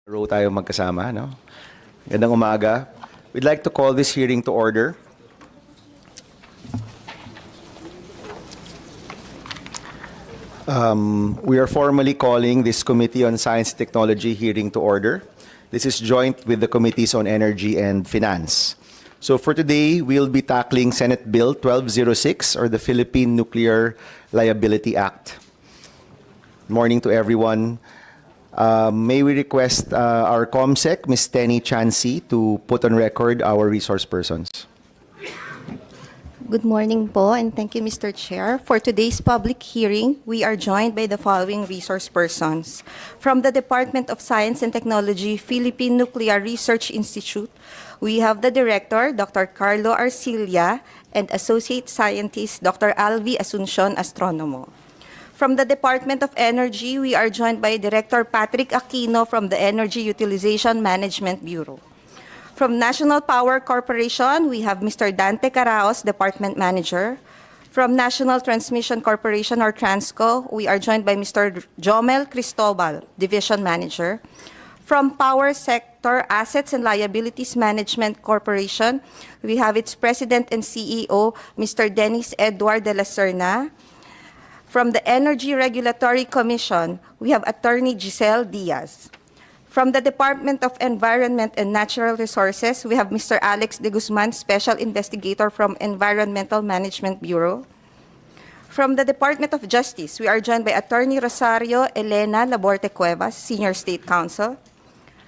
Row tayo magkasama, no? Gandang umaga. We'd like to call this hearing to order. We are formally calling this Committee on Science and Technology hearing to order. This is joint with the Committees on Energy and Finance. So for today, we'll be tackling Senate Bill 1206, or the Philippine Nuclear Liability Act. Morning to everyone. May we request our COMSEC, Ms. Tenny Chancy, to put on record our resource persons. Good morning po, and thank you, Mr. Chair. For today's public hearing, we are joined by the following resource persons. From the Department of Science and Technology, Philippine Nuclear Research Institute, we have the Director, Dr. Carlo Arcilla, and Associate Scientist, Dr. Alvi Asuncion, Astronomo. From the Department of Energy, we are joined by Director Patrick Aquino from the Energy Utilization Management Bureau. From National Power Corporation, we have Mr. Dante Caraos, Department Manager. From National Transmission Corporation, or Transco, we are joined by Mr. Jomel Cristobal, Division Manager. From Power Sector Assets and Liabilities Management Corporation, we have its President and CEO, Mr. Dennis Edward de la Serna. From the Energy Regulatory Commission, we have Attorney Giselle Diaz. From the Department of Environment and Natural Resources, we have Mr. Alex de Guzman, Special Investigator from Environmental Management Bureau. From the Department of Justice, we are joined by Attorney Rosario Elena Laborte Cuevas, Senior State Counsel.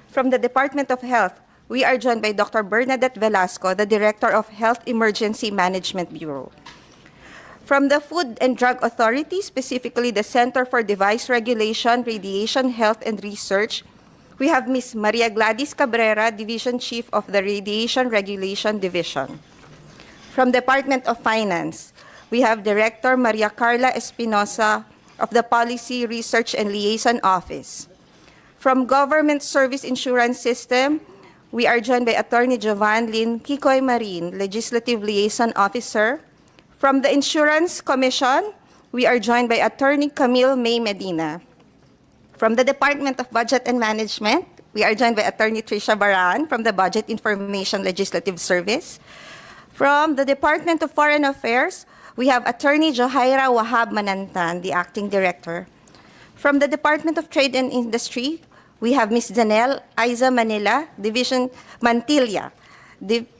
From the Department of Health, we are joined by Dr. Bernadette Velasco, the Director of Health Emergency Management Bureau. From the Food and Drug Authority, specifically the Center for Device Regulation, Radiation Health and Research, we have Ms. Maria Gladys Cabrera, Division Chief of the Radiation Regulation Division. From Department of Finance, we have Director Maria Carla Espinosa of the Policy Research and Liaison Office. From Government Service Insurance System, we are joined by Attorney Jovan Lynn Kikoy Marin, Legislative Liaison Officer. From the Insurance Commission, we are joined by Attorney Camille May Medina. From the Department of Budget and Management, we are joined by Attorney Tricia Baran from the Budget Information Legislative Service. From the Department of Foreign Affairs, we have Attorney Johaira Wahab Manantan, the Acting Director. From the Department of Trade and Industry, we have Ms. Janelle Aiza Manila, Division Mantilla,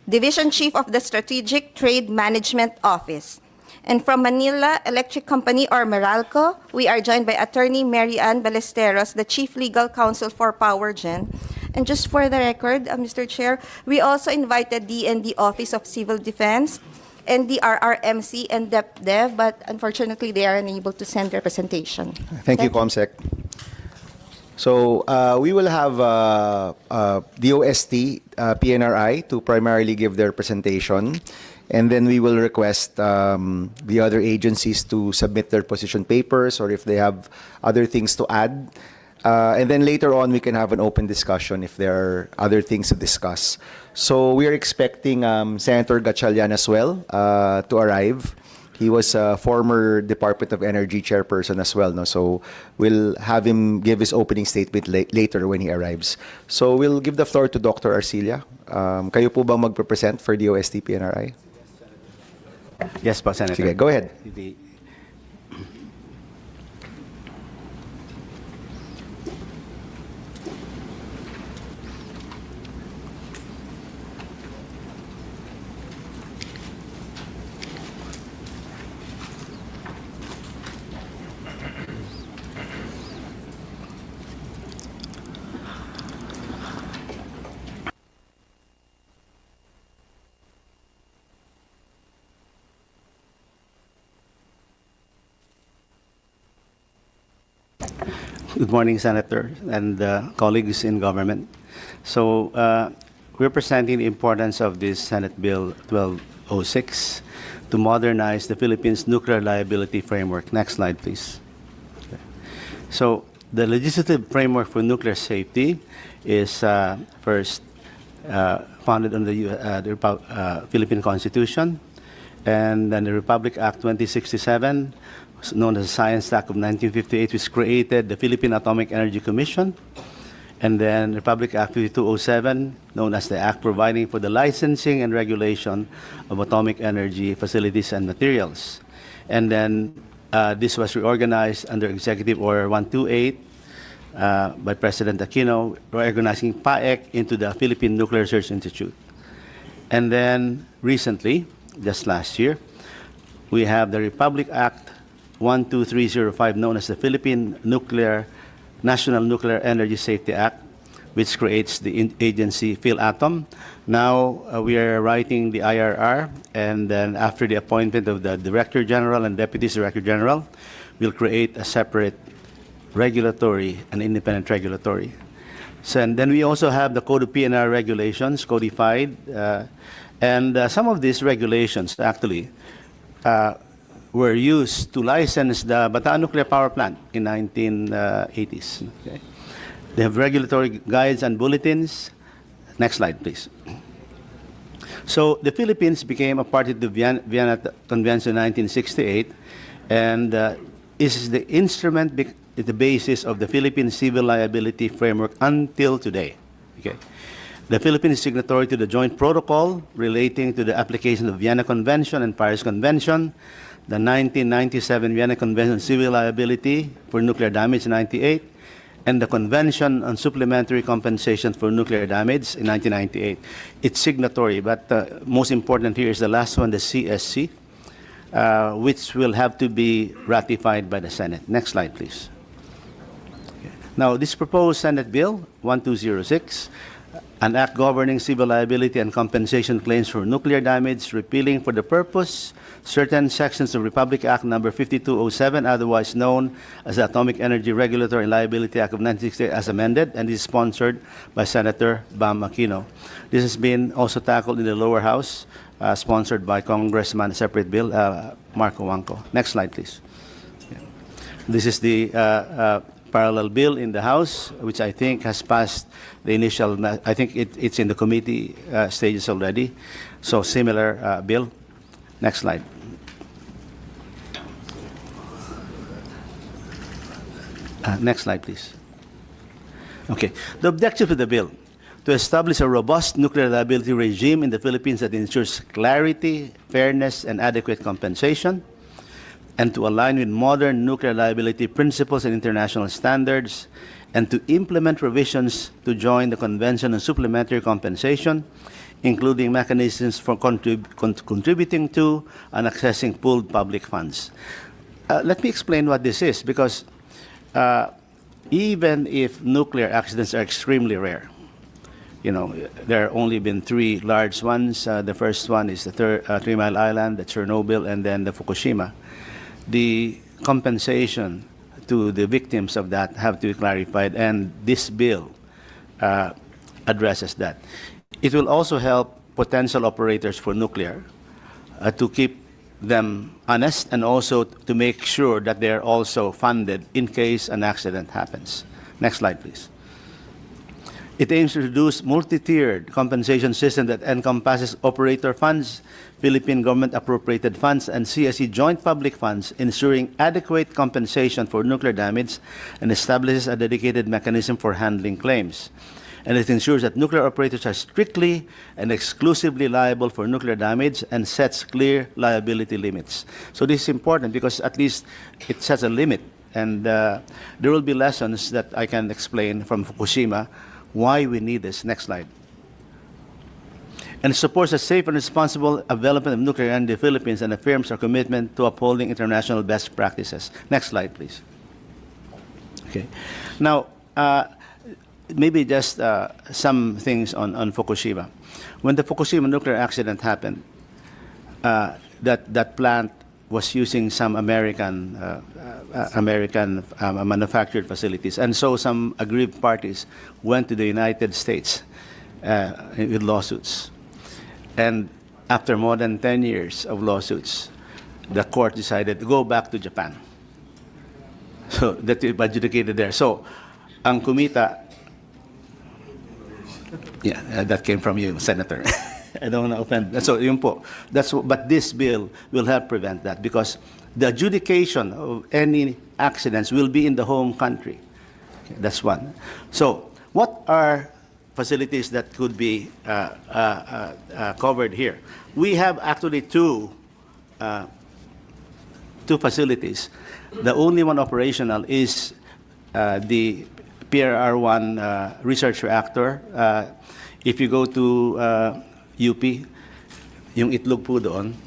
Division Chief of the Strategic Trade Management Office. And from Manila Electric Company, or Meralco, we are joined by Attorney Mary Ann Ballesteros, the Chief Legal Counsel for PowerGen. And just for the record, Mr. Chair, we also invited DND Office of Civil Defense, NDRRMC, and DepDev, but unfortunately they are unable to send representation. Thank you, COMSEC. So we will have DOST, PNRI to primarily give their presentation, and then we will request the other agencies to submit their position papers, or if they have other things to add. And then later on, we can have an open discussion if there are other things to discuss. So we are expecting Senator Gatchalian as well to arrive. He was a former Department of Energy chairperson as well, no? So we'll have him give his opening statement later when he arrives. So we'll give the floor to Dr. Arcilla. Kayo po bang magpe-present for DOST PNRI? Yes, po, Senator. Sige, go ahead. Good morning, Senator and colleagues in government. So we're presenting the importance of this Senate Bill 1206 to modernize the Philippines Nuclear Liability Framework. Next slide, please. Okay. So the legislative framework for nuclear safety is first founded on the Philippine Constitution, and then the Republic Act 2067, known as the Science Act of 1958, which created the Philippine Atomic Energy Commission, And then Republic Act 5207, known as the Act providing for the licensing and regulation of atomic energy facilities and materials. And then this was reorganized under Executive Order 128 by President Aquino, reorganizing PAEC into the Philippine Nuclear Research Institute. And then recently, just last year, we have the Republic Act 12305, known as the Philippine National Nuclear Energy Safety Act, which creates the agency PhilAtom. Now we are writing the IRR, and then after the appointment of the Director General and Deputy Director General, we'll create a separate regulatory and independent regulatory. So, and then we also have the Code of PNR regulations codified, and some of these regulations actually were used to license the Bataan Nuclear Power Plant in 1980s. Okay. They have regulatory guides and bulletins. Next slide, please. So the Philippines became a party to the Vienna Convention in 1968, and is the instrument, the basis of the Philippine civil liability framework until today. Okay. The Philippines is signatory to the joint protocol relating to the application of Vienna Convention and Paris Convention, the 1997 Vienna Convention on Civil Liability for Nuclear Damage in 1998, and the Convention on Supplementary Compensation for Nuclear Damage in 1998. It's signatory, but most important here is the last one, the CSC, which will have to be ratified by the Senate. Next slide, please. Okay. Now, this proposed Senate Bill 1206, an act governing civil liability and compensation claims for nuclear damage, repealing for the purpose certain sections of Republic Act number 5207, otherwise known as the Atomic Energy Regulatory and Liability Act of 1968 as amended, and is sponsored by Senator Bam Aquino. This has been also tackled in the lower house, sponsored by Congressman, separate bill, Marco Wangco. Next slide, please. Yeah. This is the parallel bill in the House, which I think has passed the initial, I think it's in the committee stages already. So similar bill. Next slide. Next slide, please. Okay. The objective of the bill, to establish a robust nuclear liability regime in the Philippines that ensures clarity, fairness, and adequate compensation, and to align with modern nuclear liability principles and international standards, and to implement provisions to join the Convention on Supplementary Compensation, including mechanisms for contributing to and accessing pooled public funds. Let me explain what this is, because even if nuclear accidents are extremely rare, you know, there have only been 3 large ones. The first one is the 3 Mile Island, the Chernobyl, and then the Fukushima. The compensation to the victims of that have to be clarified, and this bill addresses that. It will also help potential operators for nuclear to keep them honest, and also to make sure that they're also funded in case an accident happens. Next slide, please. It aims to introduce multi-tiered compensation system that encompasses operator funds, Philippine government appropriated funds, and CSE joint public funds, ensuring adequate compensation for nuclear damage, and establishes a dedicated mechanism for handling claims. And it ensures that nuclear operators are strictly and exclusively liable for nuclear damage, and sets clear liability limits. So this is important because at least it sets a limit, and there will be lessons that I can explain from Fukushima why we need this. Next slide. And supports a safe and responsible development of nuclear energy in the Philippines, and affirms our commitment to upholding international best practices. Next slide, please. Okay. Now, maybe just some things on Fukushima. When the Fukushima nuclear accident happened, that plant was using some American manufactured facilities, and so some aggrieved parties went to the United States with lawsuits. And after more than 10 years of lawsuits, the court decided to go back to Japan. So that it adjudicated there. So, ang kumita, yeah, that came from you, Senator. I don't want to offend. So, yun po. But this bill will help prevent that, because the adjudication of any accidents will be in the home country. Okay, that's one. So, What are facilities that could be covered here? We have actually two facilities. The only one operational is the PRR-1 research reactor. If you go to UP, yung itlog po doon,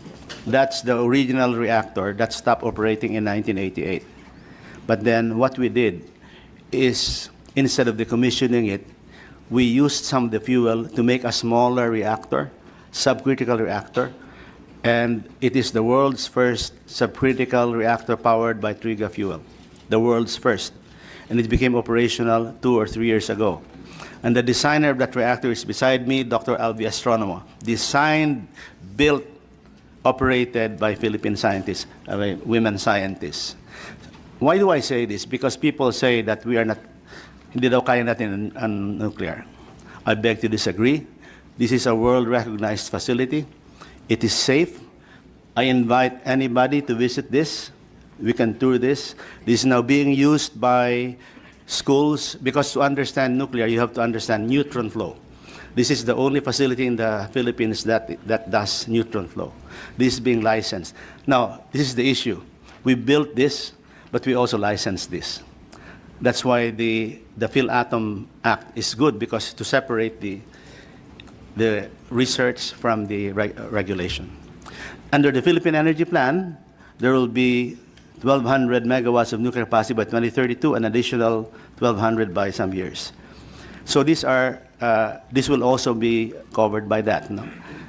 that's the original reactor that stopped operating in 1988. But then what we did is, instead of decommissioning it, we used some of the fuel to make a smaller reactor, subcritical reactor, and it is the world's first subcritical reactor powered by Triga fuel, the world's first. And it became operational 2 or 3 years ago. And the designer of that reactor is beside me, Dr. Alvi Astronomo. Designed, built, operated by Philippine scientists, by women scientists. Why do I say this? Because people say that we are not, hindi daw kaya natin ang nuclear. I beg to disagree. This is a world-recognized facility. It is safe. I invite anybody to visit this. We can tour this. This is now being used by schools, because to understand nuclear, you have to understand neutron flow. This is the only facility in the Philippines that does neutron flow. This is being licensed. Now, this is the issue. We built this, but we also licensed this. That's why the PhilAtom Act is good, because to separate the research from the regulation. Under the Philippine Energy Plan, there will be 1,200 megawatts of nuclear capacity by 2032, an additional 1,200 by some years. So these are, this will also be covered by that. No?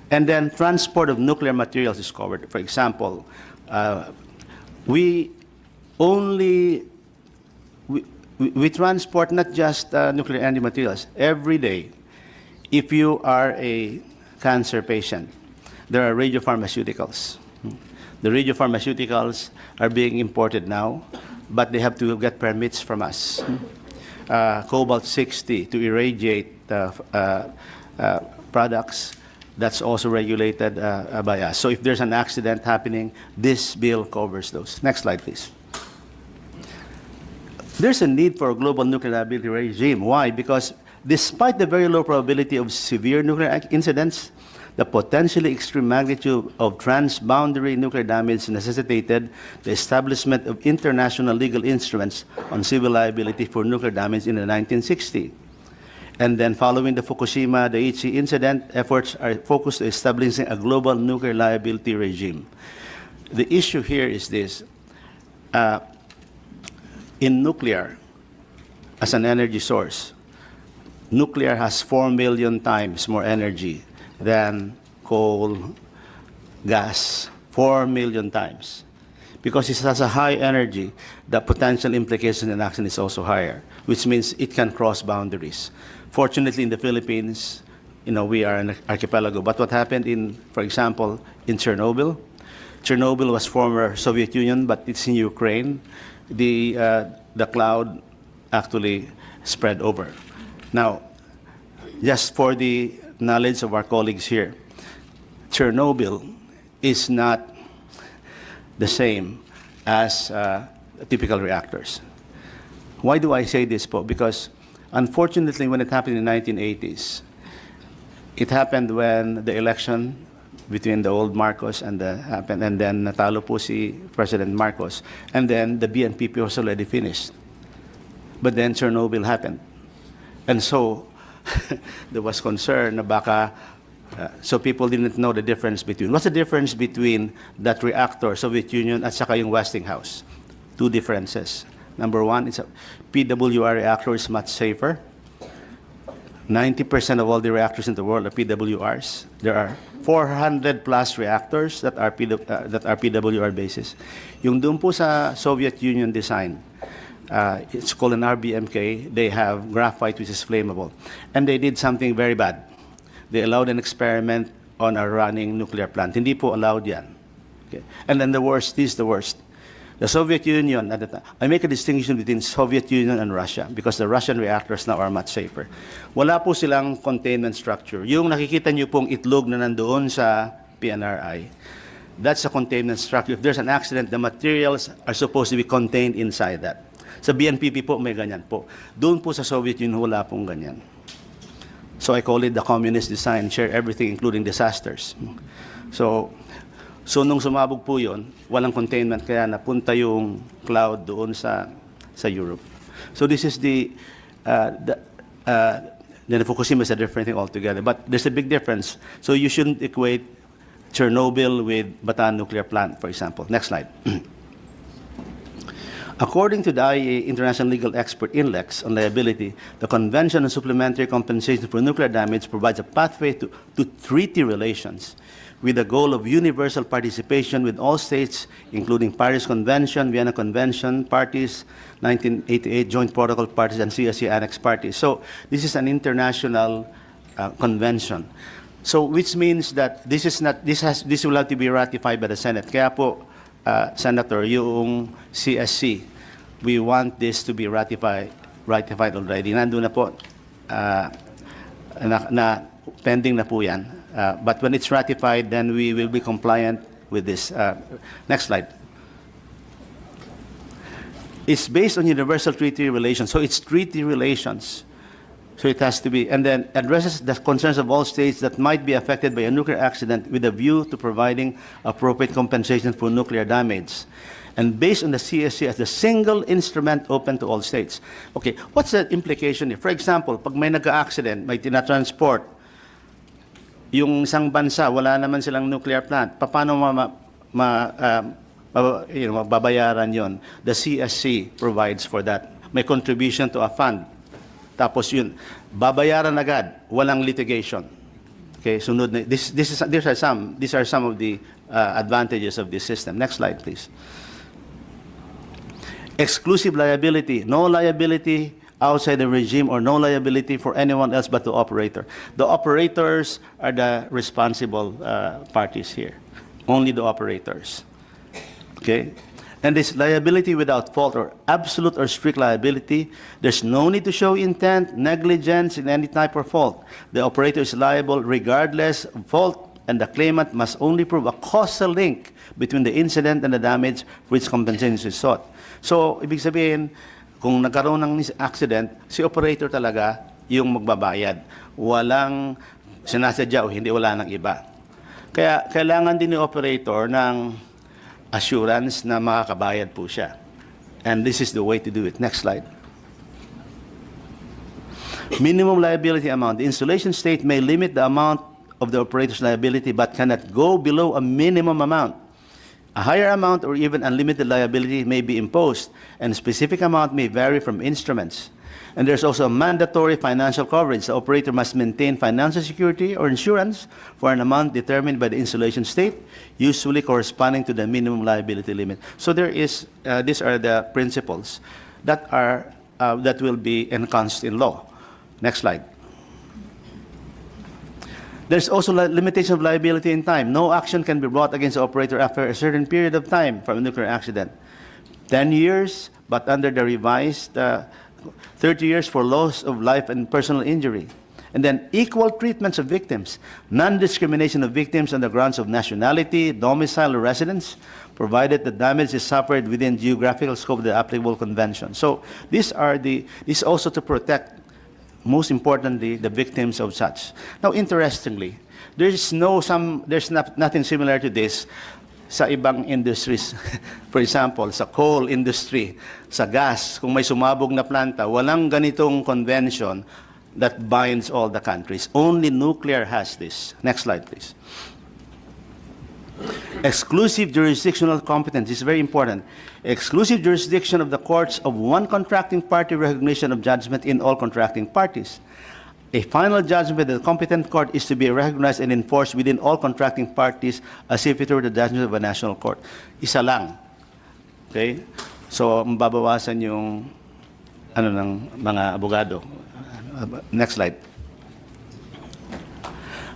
And then transport of nuclear materials is covered. For example, we transport not just nuclear energy materials. Every day, if you are a cancer patient, there are radiopharmaceuticals. The radiopharmaceuticals are being imported now, but they have to get permits from us. Cobalt-60 to irradiate products, that's also regulated by us. So if there's an accident happening, this bill covers those. Next slide, please. There's a need for a global nuclear liability regime. Why? Because despite the very low probability of severe nuclear incidents, the potentially extreme magnitude of transboundary nuclear damage necessitated the establishment of international legal instruments on civil liability for nuclear damage in the 1960s. And then following the Fukushima Daiichi incident, efforts are focused on establishing a global nuclear liability regime. The issue here is this. In nuclear, as an energy source, nuclear has 4 million times more energy than coal, gas, 4 million times. Because it has a high energy, the potential implication and action is also higher, which means it can cross boundaries. Fortunately, in the Philippines, we are an archipelago. But what happened in, for example, in Chernobyl? Chernobyl was former Soviet Union, but it's in Ukraine. The cloud actually spread over. Now, just for the knowledge of our colleagues here, Chernobyl is not the same as typical reactors. Why do I say this, po? Because unfortunately, when it happened in the 1980s, it happened when the election between the old Marcos and happened, and then natalo po si President Marcos, and then the BNPP was already finished. But then Chernobyl happened. And so there was concern na baka, so people didn't know the difference between. What's the difference between that reactor, Soviet Union, at saka yung Westinghouse? Two differences. Number one, it's a PWR reactor is much safer. 90% of all the reactors in the world are PWRs. There are 400 plus reactors that are PWR bases. Yung doon po sa Soviet Union design, it's called an RBMK. They have graphite, which is flammable. And they did something very bad. They allowed an experiment on a running nuclear plant. Hindi po allowed yan. Okay. And then the worst is the worst. The Soviet Union, at the time, I make a distinction between Soviet Union and Russia because the Russian reactors now are much safer. Wala po silang containment structure. Yung nakikita niyo pong itlog na nandoon sa PNRI, that's a containment structure. If there's an accident, the materials are supposed to be contained inside that. Sa BNPP po, may ganyan po. Doon po sa Soviet Union, wala pong ganyan. So I call it the communist design, share everything including disasters. So nung sumabog po yun, walang containment, kaya napunta yung cloud doon sa Europe. So this is then Fukushima is a different thing altogether. But there's a big difference. So you shouldn't equate Chernobyl with Bataan nuclear plant, for example. Next slide. According to the IAEA International Legal Expert Index on Liability, the Convention on Supplementary Compensation for Nuclear Damage provides a pathway to treaty relations with the goal of universal participation with all states, including Paris Convention, Vienna Convention parties, 1988 Joint Protocol parties, and CSC Annex parties. So this is an international convention. So which means that this will have to be ratified by the Senate. Kaya po, Senator, yung CSC, we want this to be ratified already. Nandun na po, pending na po yan. But when it's ratified, then we will be compliant with this. Next slide. It's based on universal treaty relations. So it's treaty relations. So it has to be, and then addresses the concerns of all states that might be affected by a nuclear accident with a view to providing appropriate compensation for nuclear damage. And based on the CSC as the single instrument open to all states. Okay, what's the implication here? For example, pag may nag-accident, may tinatransport, yung isang bansa, wala naman silang nuclear plant, paano mababayaran yon? The CSC provides for that. May contribution to a fund. Tapos yun, babayaran agad, walang litigation. Okay, sunod na, these are some of the advantages of this system. Next slide, please. Exclusive liability, no liability outside the regime or no liability for anyone else but the operator. The operators are the responsible parties here. Only the operators. Okay? And this liability without fault or absolute or strict liability, there's no need to show intent, negligence in any type of fault. The operator is liable regardless of fault, and the claimant must only prove a causal link between the incident and the damage for which compensation is sought. So, ibig sabihin, kung nagkaroon ng accident, si operator talaga yung magbabayad. Walang sinasadya o hindi, wala ng iba. Kaya kailangan din ni operator ng assurance na makakabayad po siya. And this is the way to do it. Next slide. Minimum liability amount. The installation state may limit the amount of the operator's liability but cannot go below a minimum amount. A higher amount or even unlimited liability may be imposed, and a specific amount may vary from instruments. And there's also a mandatory financial coverage. The operator must maintain financial security or insurance for an amount determined by the installation state, usually corresponding to the minimum liability limit. So there is, these are the principles that will be enhanced in law. Next slide. There's also limitation of liability in time. No action can be brought against the operator after a certain period of time from a nuclear accident. 10 years, but under the revised 30 years for loss of life and personal injury. And then equal treatments of victims, non-discrimination of victims on the grounds of nationality, domicile, or residence, provided the damage is suffered within geographical scope of the applicable convention. So this is also to protect, most importantly, the victims of such. Now, interestingly, there's nothing similar to this sa ibang industries. For example, sa coal industry, sa gas, kung may sumabog na planta, walang ganitong convention that binds all the countries. Only nuclear has this. Next slide, please. Exclusive jurisdictional competence is very important. Exclusive jurisdiction of the courts of one contracting party, recognition of judgment in all contracting parties. A final judgment of the competent court is to be recognized and enforced within all contracting parties as if it were the judgment of a national court. Isa lang. Okay? So, mababawasan yung ng mga abogado. Next slide.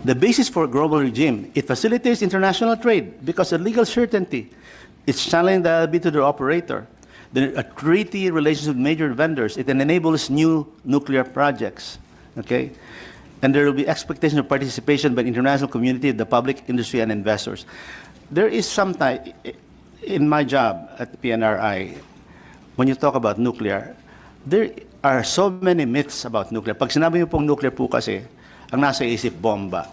The basis for a global regime, it facilitates international trade because of legal certainty. It's channeling the liability to the operator. A treaty relations with major vendors. It enables new nuclear projects. Okay? And there will be expectation of participation by the international community, the public, industry, and investors. There is sometimes, in my job at PNRI, when you talk about nuclear, there are so many myths about nuclear. Pag sinabi niyo pong nuclear po kasi, ang nasa isip, bomba.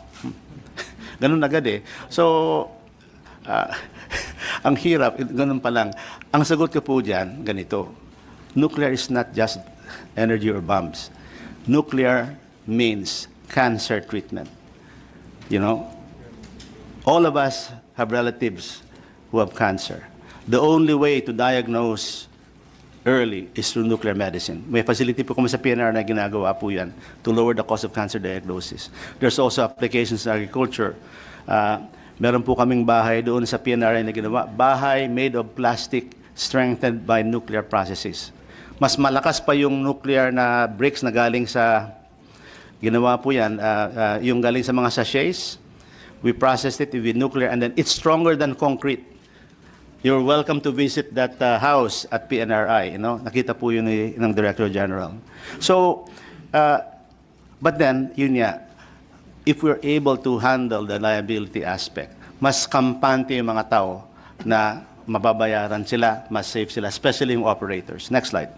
Ganun agad eh. So, ang hirap, ganun pa lang. Ang sagot ko po dyan, ganito. Nuclear is not just energy or bombs. Nuclear means cancer treatment. You know? All of us have relatives who have cancer. The only way to diagnose early is through nuclear medicine. May facility po kami sa PNR na ginagawa po yan to lower the cost of cancer diagnosis. There's also applications in agriculture. Meron po kaming bahay doon sa PNR na ginawa. Bahay made of plastic strengthened by nuclear processes. Mas malakas pa yung nuclear na bricks na galing sa, ginawa po yan, yung galing sa mga sachets. We processed it with nuclear and then it's stronger than concrete. You're welcome to visit that house at PNRI. You know? Nakita po yun ng Director General. So, but then, yun nga, if we're able to handle the liability aspect, mas kampante yung mga tao na mababayaran sila, mas safe sila, especially yung operators. Next slide.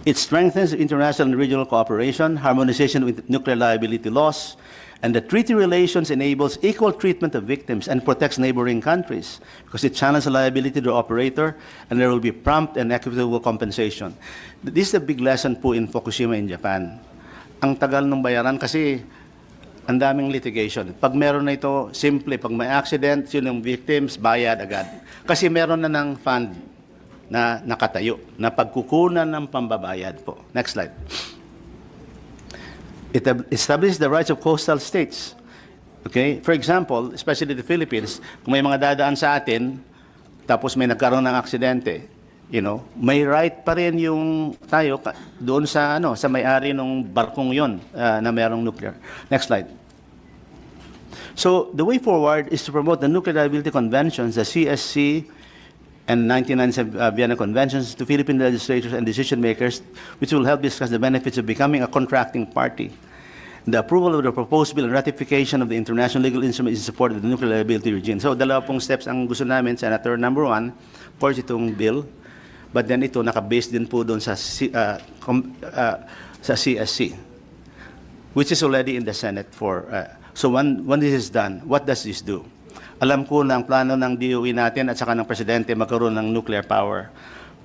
It strengthens international and regional cooperation, harmonization with nuclear liability laws, and the treaty relations enables equal treatment of victims and protects neighboring countries because it channels the liability to the operator and there will be prompt and equitable compensation. This is a big lesson po in Fukushima in Japan. Ang tagal ng bayaran kasi ang daming litigation. Pag meron na ito, simple, pag may accident, yun yung victims, bayad agad. Kasi meron na ng fund na nakatayo, na pagkukunan ng pambabayad po. Next slide. It establishes the rights of coastal states. Okay? For example, especially the Philippines, kung may mga dadaan sa atin, tapos may nagkaroon ng aksidente, you know, may right pa rin yung tayo doon sa sa may-ari ng barkong yon na mayroong nuclear. Next slide. So, the way forward is to promote the Nuclear Liability Conventions, the CSC and 1997 Vienna Conventions to Philippine legislators and decision makers, which will help discuss the benefits of becoming a contracting party. The approval of the proposed bill and ratification of the international legal instrument is in support of the nuclear liability regime. So, dalawa pong steps ang gusto namin, Senator. Number one, of course, itong bill. But then ito, naka-base din po doon sa CSC, which is already in the Senate for... so, when this is done, what does this do? Alam ko na ang plano ng DOE natin at saka ng Presidente magkaroon ng nuclear power.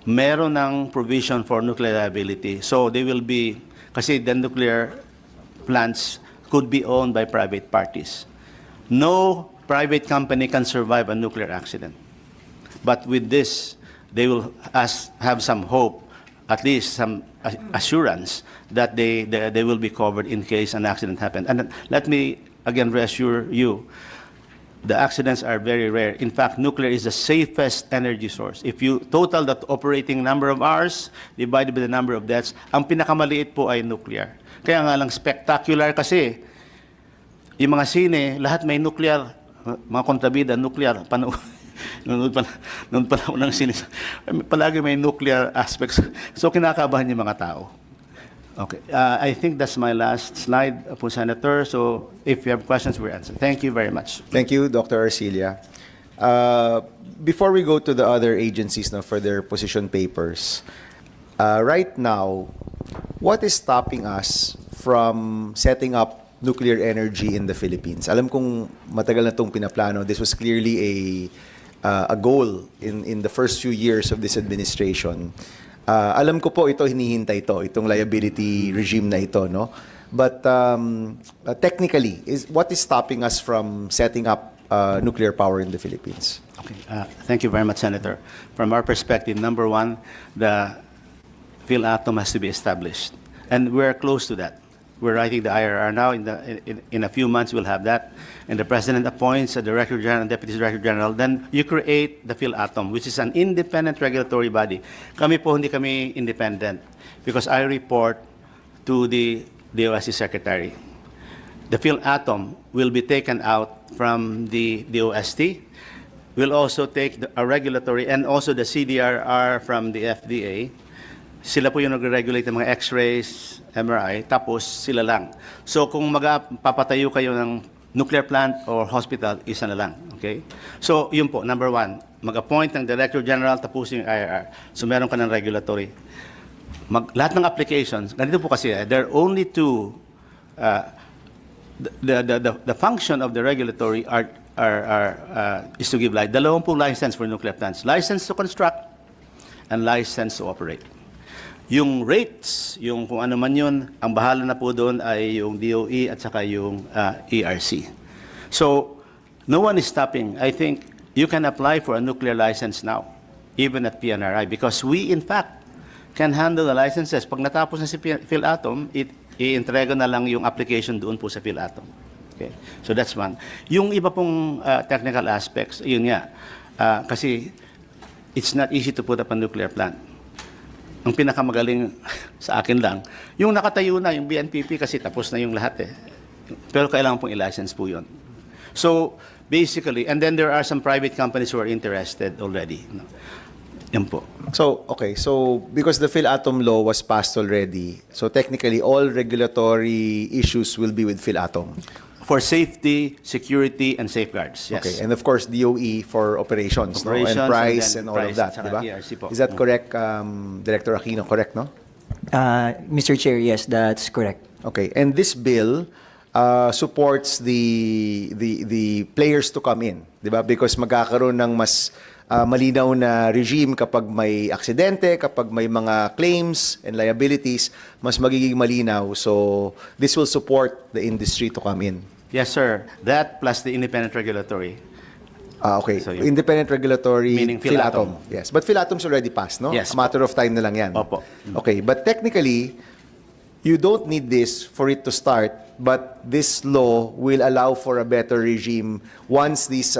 Meron ng provision for nuclear liability. So, they will be... Kasi the nuclear plants could be owned by private parties. No private company can survive a nuclear accident. But with this, they will have some hope, at least some assurance that they will be covered in case an accident happens. And let me again reassure you, the accidents are very rare. In fact, nuclear is the safest energy source. If you total the operating number of hours divided by the number of deaths, ang pinakamaliit po ay nuclear. Kaya nga lang spectacular kasi yung mga sine, lahat may nuclear, mga kontrabida, nuclear, noon pa ng sine, palagi may nuclear aspects. So kinakabahan yung mga tao. Okay, I think that's my last slide po, Senator. So if you have questions, we'll answer. Thank you very much. Thank you, Dr. Arcilia. Before we go to the other agencies now for their position papers, right now, what is stopping us from setting up nuclear energy in the Philippines? Alam kong matagal na itong pinaplano. This was clearly a goal in the first few years of this administration. Alam ko po ito, hinihintay ito, itong liability regime na ito, no? But technically, what is stopping us from setting up nuclear power in the Philippines? Okay, thank you very much, Senator. From our perspective, number one, the PhilAtom has to be established. And we're close to that. We're writing the IRR now. In a few months, we'll have that. And the President appoints a Director General and Deputy Director General. Then you create the PhilAtom, which is an independent regulatory body. Kami po, hindi kami independent because I report to the DOST Secretary. The PhilAtom will be taken out from the DOST. We'll also take a regulatory and also the CDRR from the FDA. Sila po yung nagre-regulate ng mga X-rays, MRI, tapos sila lang. So kung magpapatayo kayo ng nuclear plant or hospital, isa na lang. Okay? So, yun po, number one, mag-appoint ng Director General, tapusin yung IRR. So, meron ka ng regulatory. Lahat ng applications, ganito po kasi, there are only two, the function of the regulatory is to give dalawang po license for nuclear plants. License to construct and license to operate. Yung rates, yung kung ano man yun, ang bahala na po doon ay yung DOE at saka yung ERC. So, no one is stopping. I think you can apply for a nuclear license now, even at PNRI, because we, in fact, can handle the licenses. Pag natapos na si PhilAtом, i-entrega na lang yung application doon po sa PhilAtom. Okay? So that's one. Yung iba pong technical aspects, yun nga, kasi it's not easy to put up a nuclear plant. Ang pinakamagaling sa akin lang, yung nakatayo na, yung BNPP, kasi tapos na yung lahat eh. Pero kailangan pong i-license po yun. So, basically, and then there are some private companies who are interested already. No? Yan po. So, okay. So, because the PhilAtom law was passed already, so technically all regulatory issues will be with PhilAtom. For safety, security, and safeguards, yes. Okay. And of course, DOE for operations, no? Operations, And price and and, then all of price, that, saka di ba? ERC po. Is that correct, Director Aquino? Correct, no? Mr. Chair, yes, that's correct. Okay. And this bill supports the players to come in, di ba? Because magkakaroon ng mas malinaw na regime kapag may aksidente, kapag may mga claims and liabilities, mas magiging malinaw. So, this will support the industry to come in. Yes, sir. That plus the independent regulatory. Okay. So, yun. Independent regulatory, Meaning PhilAtom. Yes. But PhilAtom's already passed, no? Yes, A matter of time na lang yan. Opo. Okay. But technically, you don't need this for it to start, but this law will allow for a better regime once these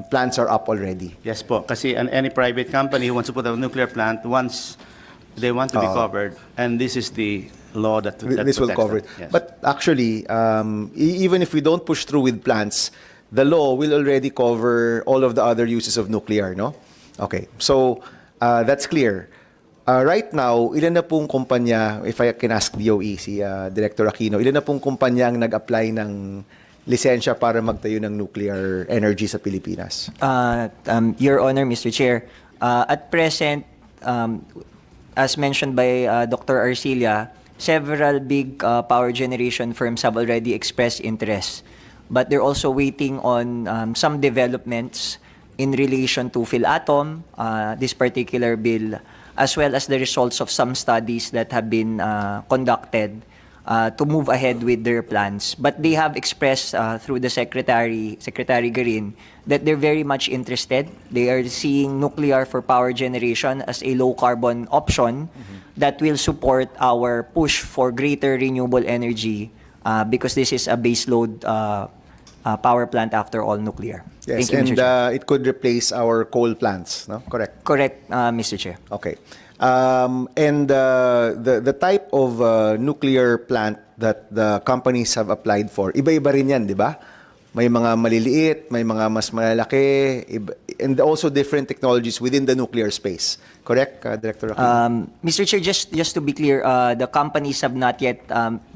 plants are up already. Yes po. Kasi any private company who wants to put up a nuclear plant, once they want to be covered, and this is the law that This will protects cover it. them. Yes. But actually, even if we don't push through with plants, the law will already cover all of the other uses of nuclear, no? Okay. So, that's clear. Right now, ilan na pong kumpanya, if I can ask DOE, si Director Aquino, ilan na pong kumpanya ang nag-apply ng lisensya para magtayo ng nuclear energy sa Pilipinas? Your Honor, Mr. Chair, at present, as mentioned by Dr. Arcilla, several big power generation firms have already expressed interest. But they're also waiting on some developments in relation to PhilAtom, this particular bill, as well as the results of some studies that have been conducted to move ahead with their plans. But they have expressed through the Secretary Garin, that they're very much interested. They are seeing nuclear for power generation as a low-carbon option that will support our push for greater renewable energy because this is a baseload power plant after all nuclear. Yes, Thank you, Mr. and Chair. it could replace our coal plants, no? Correct. Correct, Mr. Chair. Okay. And the type of nuclear plant that the companies have applied for, iba-iba rin yan, di ba? May mga maliliit, may mga mas malalaki, and also different technologies within the nuclear space. Correct, Director Aquino? Mr. Chair, just to be clear, the companies have not yet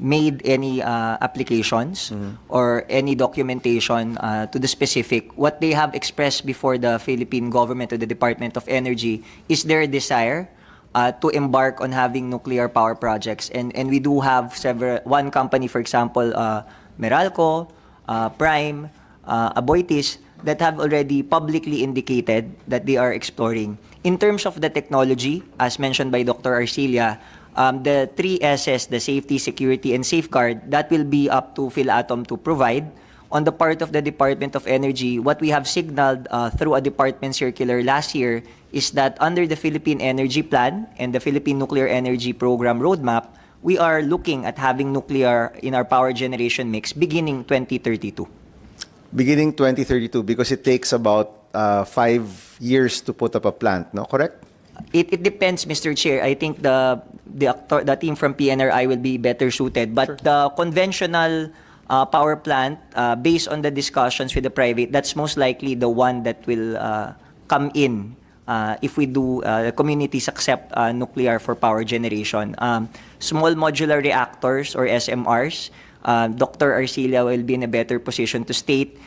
made any applications or any documentation to the specific. What they have expressed before the Philippine government or the Department of Energy is their desire to embark on having nuclear power projects. And we do have one company, for example, Meralco, Prime, Aboitiz, that have already publicly indicated that they are exploring. In terms of the technology, as mentioned by Dr. Arcilla, the 3 S's, the safety, security, and safeguard, that will be up to PhilAtom to provide. On the part of the Department of Energy, what we have signaled through a department circular last year is that under the Philippine Energy Plan and the Philippine Nuclear Energy Program Roadmap, we are looking at having nuclear in our power generation mix beginning 2032. Beginning 2032, because it takes about 5 years to put up a plant, no? Correct? It depends, Mr. Chair. I think the team from PNRI will be better suited. But the conventional power plant, based on the discussions with the private, that's most likely the one that will come in if we do communities accept nuclear for power generation. Small modular reactors or SMRs, Dr. Arcilla will be in a better position to state.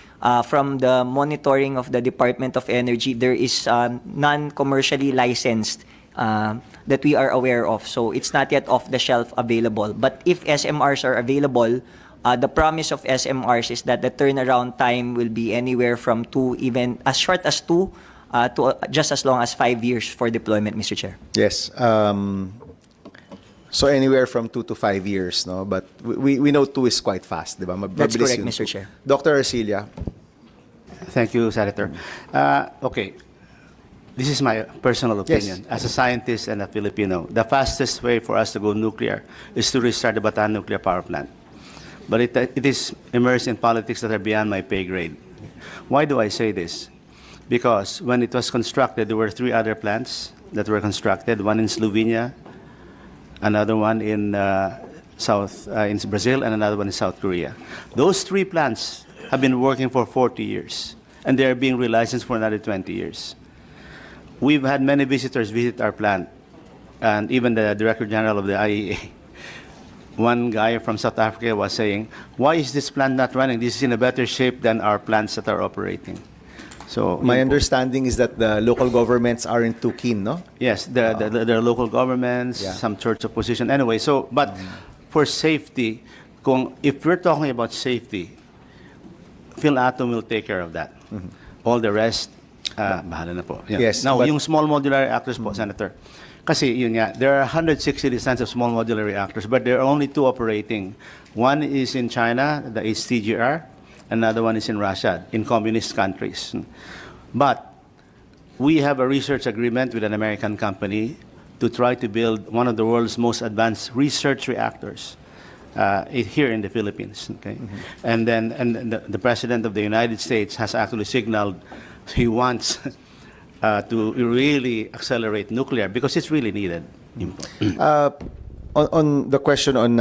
From the monitoring of the Department of Energy, there is non-commercially licensed that we are aware of. So it's not yet off the shelf available. But if SMRs are available, the promise of SMRs is that the turnaround time will be anywhere from 2, even as short as 2, to just as long as 5 years for deployment, Mr. Chair. Yes. So anywhere from 2 to 5 years, no? But we know 2 is quite fast, di ba? That's Mabilis correct, yung Mr. 2. Chair. Dr. Arcilla. Thank you, Senator. Okay. This is my personal opinion. As a scientist and a Filipino, the fastest way for us to go nuclear is to restart the Bataan nuclear power plant. But it is immersed in politics that are beyond my pay grade. Why do I say this? Because when it was constructed, there were 3 other plants that were constructed, one in Slovenia, another one in in Brazil, and another one in South Korea. Those 3 plants have been working for 40 years, and they are being relicensed for another 20 years. We've had many visitors visit our plant, and even the Director General of the IEA. One guy from South Africa was saying, why is this plant not running? This is in a better shape than our plants that are operating. So My understanding is that the local governments aren't too keen, no? yes, there are local governments, Yeah. some church opposition. Anyway, so, but for safety, if we're talking about safety, PhilAtom will take care of that. All the rest, bahala na po. Yeah. Yes, Now, but- yung small modular reactors po, Senator. Kasi yun nga, there are 160 designs of small modular reactors, but there are only 2 operating. One is in China, the HTGR, another one is in Russia, in communist countries. But we have a research agreement with an American company to try to build one of the world's most advanced research reactors here in the Philippines. Okay? And then the President of the United States has actually signaled he wants to really accelerate nuclear because it's really needed. On the question on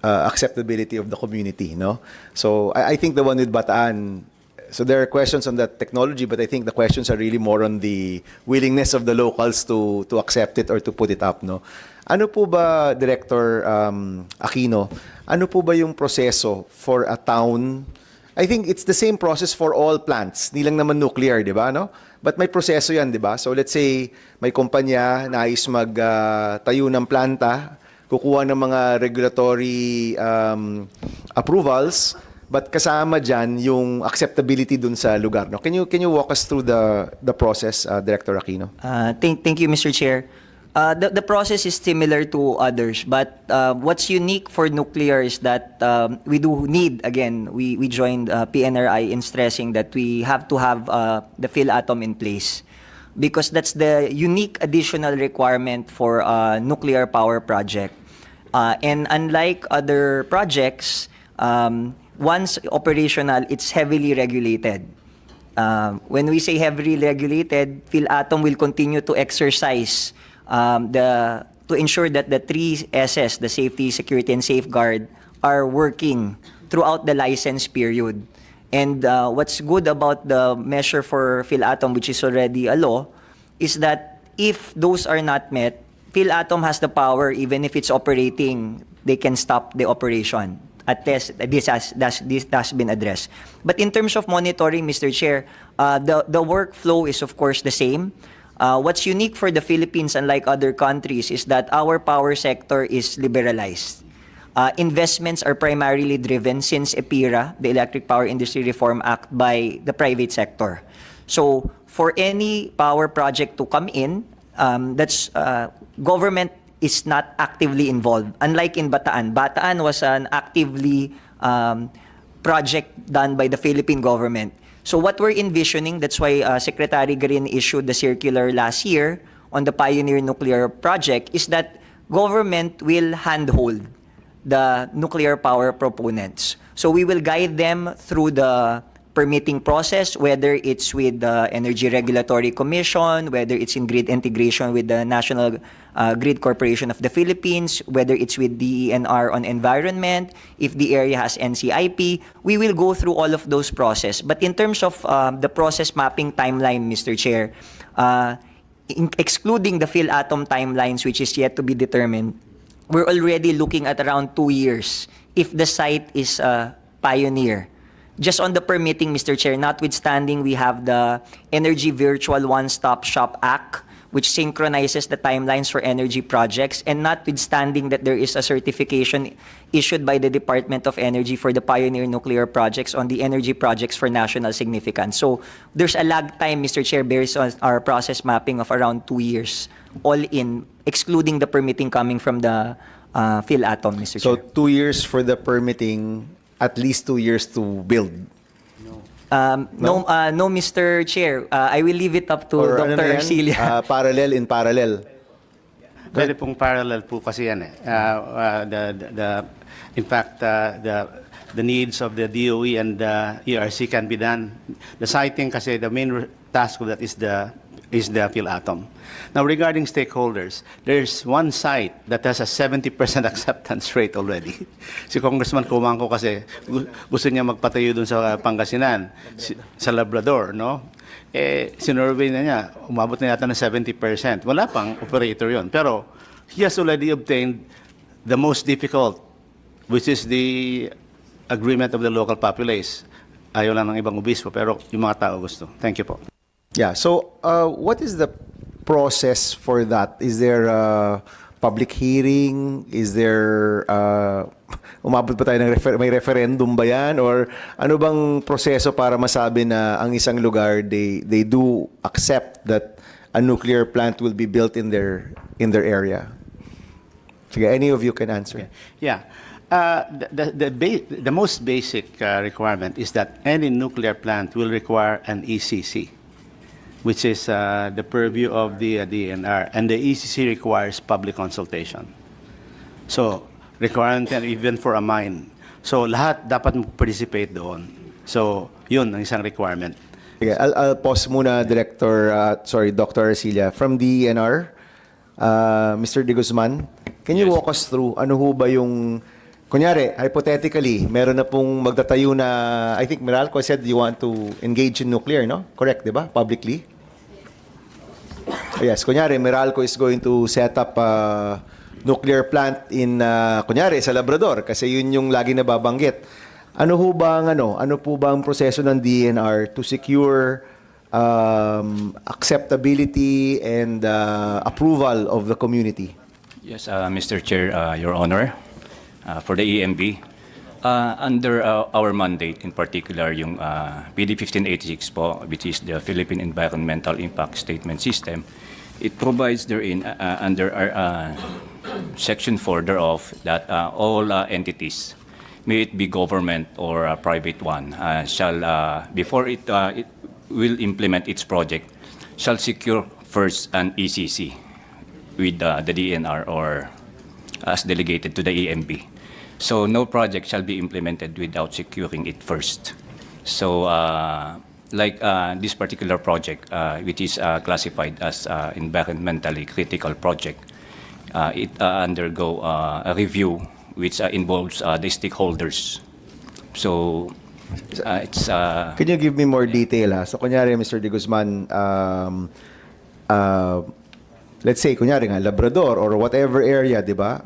acceptability of the community, no? So I think the one with Bataan, so there are questions on that technology, but I think the questions are really more on the willingness of the locals to accept it or to put it up, no? Ano po ba, Director Aquino, ano po ba yung proseso for a town? I think it's the same process for all plants. Di lang naman nuclear, di ba, no? But may proseso yan, di ba? So let's say may kumpanya nais magtayo ng planta, kukuha ng mga regulatory approvals, but kasama dyan yung acceptability dun sa lugar, no? Can you walk us through the process, Director Aquino? Thank you, Mr. Chair. The process is similar to others, but what's unique for nuclear is that we do need, again, we joined PNRI in stressing that we have to have the PhilAtom in place because that's the unique additional requirement for a nuclear power project. And unlike other projects, once operational, it's heavily regulated. When we say heavily regulated, PhilAtom will continue to exercise to ensure that the 3 S's, the safety, security, and safeguard, are working throughout the license period. And what's good about the measure for PhilAtom, which is already a law, is that if those are not met, PhilAtom has the power, even if it's operating, they can stop the operation. At least this has been addressed. But in terms of monitoring, Mr. Chair, the workflow is of course the same. What's unique for the Philippines, unlike other countries, is that our power sector is liberalized. Investments are primarily driven since EPIRA, the Electric Power Industry Reform Act, by the private sector. So for any power project to come in, government is not actively involved. Unlike in Bataan. Bataan was an actively project done by the Philippine government. So what we're envisioning, that's why Secretary Green issued the circular last year on the Pioneer Nuclear Project, is that government will handhold the nuclear power proponents. So we will guide them through the permitting process, whether it's with the Energy Regulatory Commission, whether it's in grid integration with the National Grid Corporation of the Philippines, whether it's with DENR on environment, if the area has NCIP, we will go through all of those process. But in terms of the process mapping timeline, Mr. Chair, excluding the PhilAtom timelines, which is yet to be determined, we're already looking at around 2 years if the site is a pioneer. Just on the permitting, Mr. Chair, notwithstanding we have the Energy Virtual One-Stop Shop Act, which synchronizes the timelines for energy projects, and notwithstanding that there is a certification issued by the Department of Energy for the pioneer nuclear projects on the energy projects for national significance. So there's a lag time, Mr. Chair, based on our process mapping of around 2 years, all in, excluding the permitting coming from the PhilAtom, Mr. So Chair. 2 years for the permitting, at least 2 years to build. No, Mr. Chair. I will leave it up to Or Dr. ano na yan? Arcilia. Parallel in parallel. Pwede pong parallel po kasi yan eh. In fact, the needs of the DOE and the ERC can be done. The siting kasi, the main task of that is the PhilAtom. Now, regarding stakeholders, there's one site that has a 70% acceptance rate already. Si Congressman Kumangko kasi gusto niya magpatayo dun sa Pangasinan, sa Labrador, no? Sinurvey na niya, umabot na yata ng 70%. Wala pang operator yon. Pero he has already obtained the most difficult, which is the agreement of the local populace. Ayaw lang ng ibang obispo, pero yung mga tao gusto. Thank you po. Yeah. So, what is the process for that? Is there a public hearing? Is there umabot pa tayo ng may referendum ba yan? Or ano bang proseso para masabi na ang isang lugar they do accept that a nuclear plant will be built in their area? Sige, any of you can answer. Yeah. The most basic requirement is that any nuclear plant will require an ECC, which is the purview of the DNR, and the ECC requires public consultation. So, requirement yan even for a mine. So, lahat dapat mag-participate doon. So, yun ang isang requirement. Okay, I'll pause muna, Dr. Arcilia. From DNR, Mr. De Guzman, can you walk us through ano ho ba yung, kunyari, hypothetically, meron na pong magtatayo na, I think Meralco said you want to engage in nuclear, no? Correct, di ba? Publicly? Yes, kunyari, Meralco is going to set up a nuclear plant in, kunyari, sa Labrador, kasi yun yung lagi nababanggit. Ano po ba ang proseso ng DNR to secure acceptability and approval of the community? Yes, Mr. Chair, Your Honor, for the EMB, under our mandate, in particular, yung PD 1586 po, which is the Philippine Environmental Impact Statement System, it provides therein, under our Section 4 thereof, that all entities, may it be government or a private one, shall, before it will implement its project, shall secure first an ECC with the DNR or as delegated to the EMB. So no project shall be implemented without securing it first. So like this particular project, which is classified as environmentally critical project, it undergo a review which involves the stakeholders. So it's... Can you give me more detail? So kunyari, Mr. De Guzman, let's say, kunyari nga, Labrador or whatever area, di ba?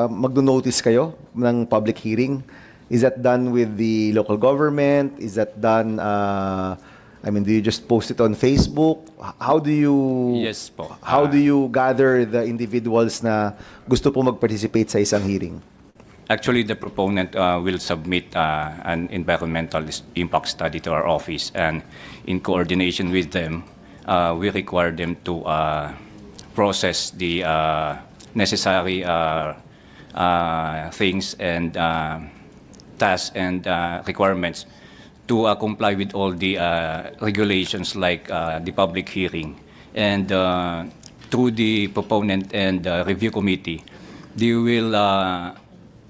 Magdo-notice kayo ng public hearing. Is that done with the local government? Is that done, do you just post it on Facebook? How do you... Yes po. How do you gather the individuals na gusto po mag-participate sa isang hearing? Actually, the proponent will submit an environmental impact study to our office, and in coordination with them, we require them to process the necessary things and tasks and requirements to comply with all the regulations like the public hearing. And through the proponent and review committee, they will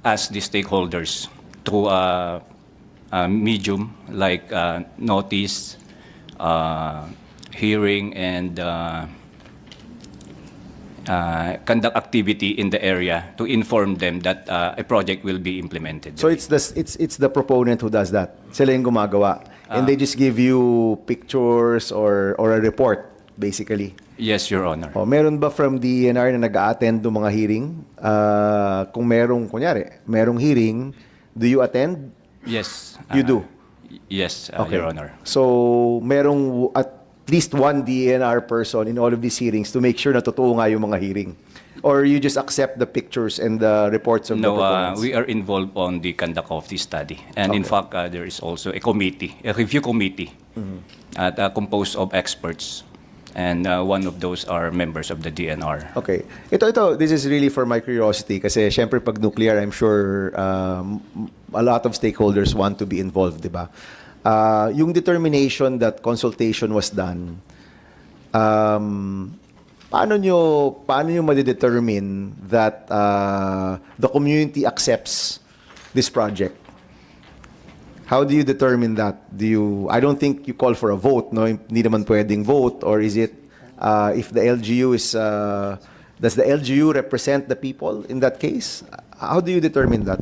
ask the stakeholders through a medium like notice, hearing, and conduct activity in the area to inform them that a project will be implemented. So it's the proponent who does that. Sila yung gumagawa. And they just give you pictures or a report, basically. Yes, Your Honor. O, meron ba from DNR na nag-a-attend ng mga hearing? Kung merong, kunyari, merong hearing, Do you attend? Yes. You do? Yes, Your Honor. So, merong at least one DNR person in all of these hearings to make sure na totoo nga yung mga hearing? Or you just accept the pictures and the reports of the No, proponents? we are involved on the conduct of this study. And in fact, there is also a committee, a review committee, composed of experts. And one of those are members of the DNR. Okay. Ito, this is really for my curiosity kasi syempre pag nuclear, I'm sure a lot of stakeholders want to be involved, di ba? Yung determination that consultation was done, paano nyo ma-determine that the community accepts this project? How do you determine that? I don't think you call for a vote, no? Hindi naman pwedeng vote, or is it if the LGU is does the LGU represent the people in that case? How do you determine that?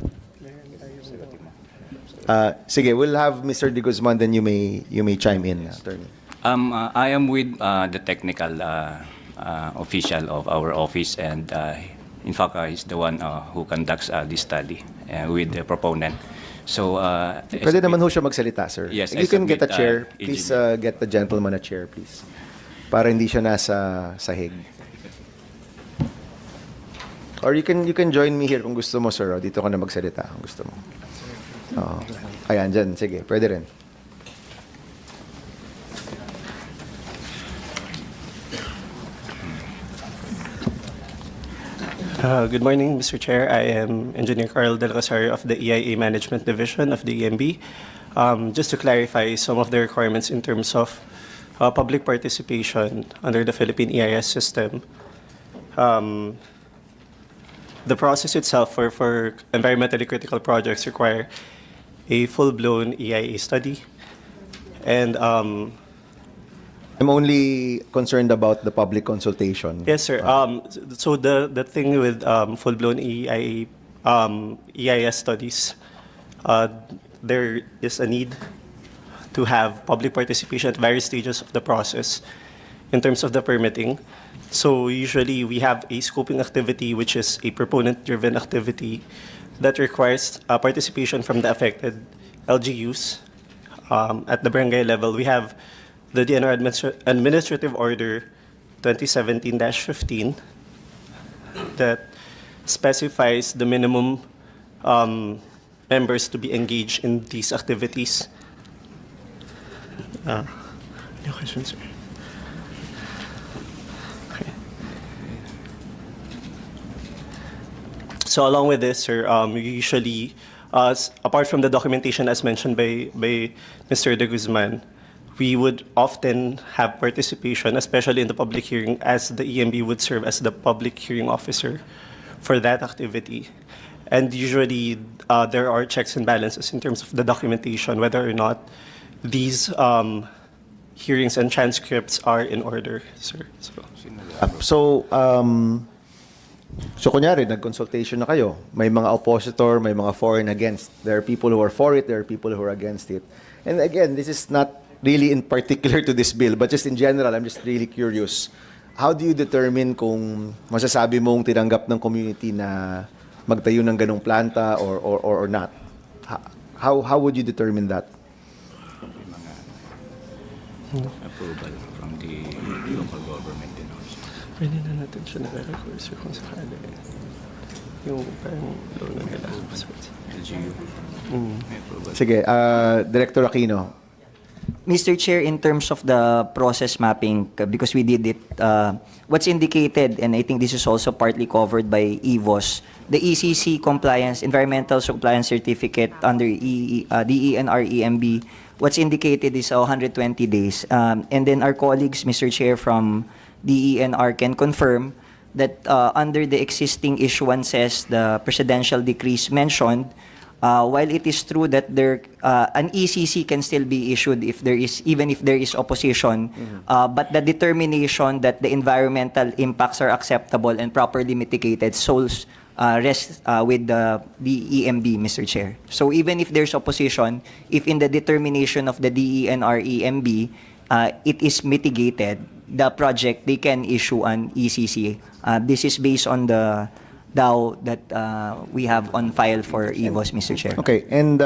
Sige, we'll have Mr. De Guzman, then you may chime in, attorney. I am with the technical official of our office, and in fact, he's the one who conducts this study with the proponent. So, Pwede naman ho siya magsalita, sir. Yes, If I you can get a submit, chair, please get the gentleman a chair, please. Para hindi siya nasa sahig. Or you can join me here kung gusto mo, sir. Dito ka na magsalita kung gusto mo. Ayan, dyan. Sige, pwede rin. Good morning, Mr. Chair. I am Engineer Carl Del Rosario of the EIA Management Division of the EMB. Just to clarify some of the requirements in terms of public participation under the Philippine EIS system. The process itself for environmentally critical projects require a full-blown EIA study. And I'm only concerned about the public consultation. yes, sir. So the thing with full-blown EIA, EIS studies, there is a need to have public participation at various stages of the process in terms of the permitting. So usually we have a scoping activity, which is a proponent-driven activity that requires participation from the affected LGUs. At the barangay level, we have the DNR Administrative Order 2017-15 that specifies the minimum members to be engaged in these activities. Any questions, sir? Okay. So along with this, sir, we usually, apart from the documentation as mentioned by Mr. De Guzman, we would often have participation, especially in the public hearing, as the EMB would serve as the public hearing officer for that activity. And usually, there are checks and balances in terms of the documentation, whether or not these hearings and transcripts are in order, sir. So, kunyari, nag-consultation na kayo. May mga oppositor, may mga for and against. There are people who are for it, there are people who are against it. And again, this is not really in particular to this bill, but just in general, I'm just really curious. How do you determine kung masasabi mong tinanggap ng community na magtayo ng ganong planta or not? How would you determine that? Approval from the local government and also. Pwede na natin siya nag-record, sir, kung sakali. Yung parang loan na nila. LGU. May approval. Sige, Director Aquino. Mr. Chair, in terms of the process mapping, because we did it, what's indicated, and I think this is also partly covered by EVOS, the ECC compliance, environmental compliance certificate under DENR EMB, what's indicated is 120 days. And then our colleagues, Mr. Chair, from DENR can confirm that under the existing issuances, the presidential decrees mentioned, while it is true that an ECC can still be issued even if there is opposition, but the determination that the environmental impacts are acceptable and properly mitigated rests with the EMB, Mr. Chair. So even if there's opposition, if in the determination of the DENR EMB, it is mitigated, the project, they can issue an ECC. This is based on the DAO that we have on file for EVOS, Mr. Chair. Okay, and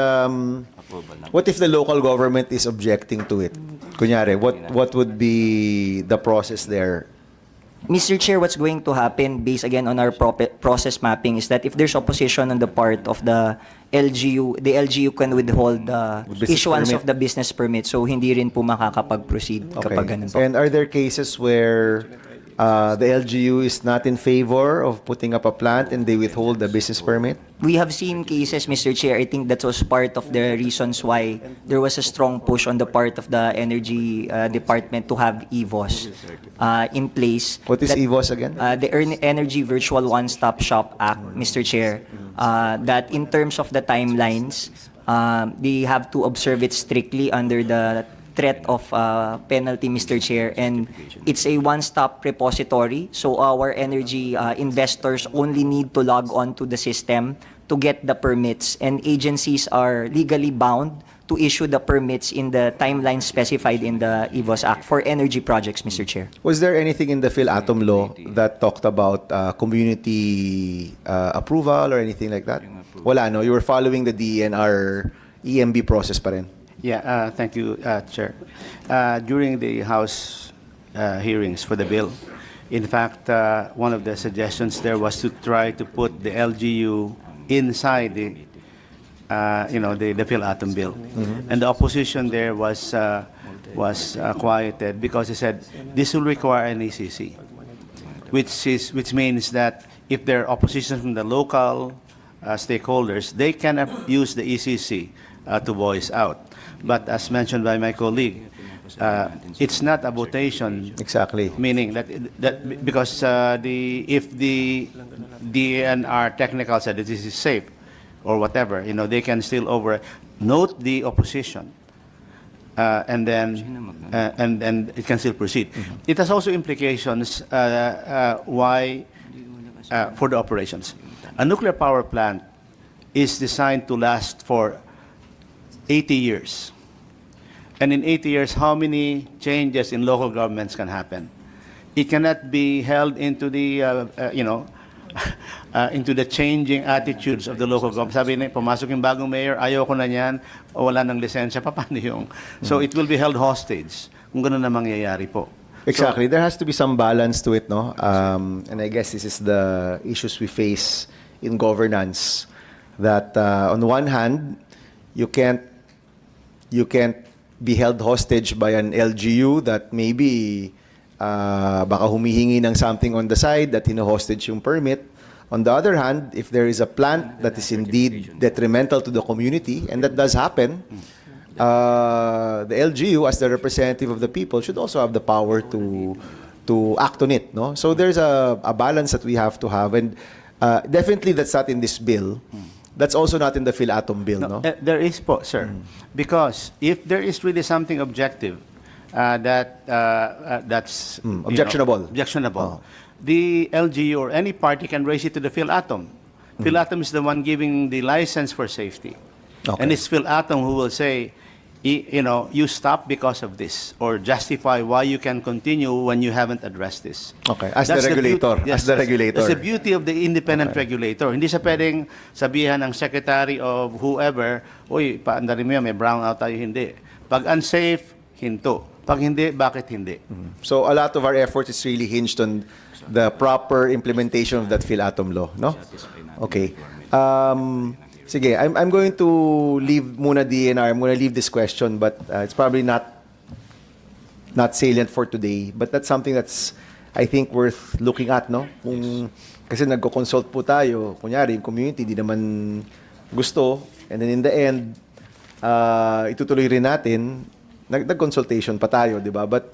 what if the local government is objecting to it? Kunyari, what would be the process there? Mr. Chair, what's going to happen based again on our process mapping is that if there's opposition on the part of the LGU can withhold the Business issuance permit. of the business permit. So hindi rin po makakapag-proceed kapag ganun po. And are there cases where the LGU is not in favor of putting up a plant and they withhold the business permit? We have seen cases, Mr. Chair. I think that was part of the reasons why there was a strong push on the part of the Energy Department to have EVOS in place. What is That- EVOS again? The Energy Virtual One-Stop Shop Act, Mr. Chair, that in terms of the timelines, they have to observe it strictly under the threat of penalty, Mr. Chair, and it's a one-stop repository. So our energy investors only need to log on to the system to get the permits, and agencies are legally bound to issue the permits in the timeline specified in the EVOS Act for energy projects, Mr. Chair. Was there anything in the PhilAtom law that talked about community approval or anything like that? Wala, no? You were following the DENR EMB process pa rin? Yeah, thank you, Chair. During the House hearings for the bill, in fact, one of the suggestions there was to try to put the LGU inside the PhilAtom bill. And the opposition there was quieted because they said this will require an ECC, which means that if there are opposition from the local stakeholders, they can use the ECC to voice out. But as mentioned by my colleague, it's not a votation. Exactly. Meaning that because if the DNR technical said that this is safe or whatever, they can still note the opposition, and then it can still proceed. It has also implications why for the operations. A nuclear power plant is designed to last for 80 years. And in 80 years, how many changes in local governments can happen? It cannot be held into the, into the changing attitudes of the local government. Sabi na, pumasok yung bagong mayor, ayoko na niyan, o wala ng lisensya, paano yung? So it will be held hostage kung ganun na mangyayari po. Exactly. There has to be some balance to it, no? And I guess this is the issues we face in governance. That on one hand, you can't be held hostage by an LGU that maybe baka humihingi ng something on the side that hino-hostage yung permit. On the other hand, if there is a plant that is indeed detrimental to the community, and that does happen, the LGU, as the representative of the people, should also have the power to act on it. No? So there's a balance that we have to have, and definitely that's not in this bill. That's also not in the PhilAtom bill, no? There is po, sir. Because if there is really something objective that's Objectionable. objectionable, the LGU or any party can raise it to the PhilAtom. PhilAtom is the one giving the license for safety. Okay. And it's PhilAtom who will say, you stop because of this, or justify why you can continue when you haven't addressed this. Okay, as That's the regulator. beauty- As the regulator. That's the beauty of the independent regulator. Hindi siya pwedeng sabihan ng secretary of whoever, uy, paandarin mo yan, may brownout tayo, hindi. Pag unsafe, hinto. Pag hindi, bakit hindi? So a lot of our efforts is really hinged on the proper implementation of that PhilAtom law, no? Okay. Sige, I'm going to leave muna DNR. I'm going to leave this question, but it's probably not salient for today. But that's something that's, I think, worth looking at, no? Kasi nagko-consult po tayo, kunyari, yung community, di naman gusto. And then in the end, itutuloy rin natin, nag-consultation pa tayo, di ba? But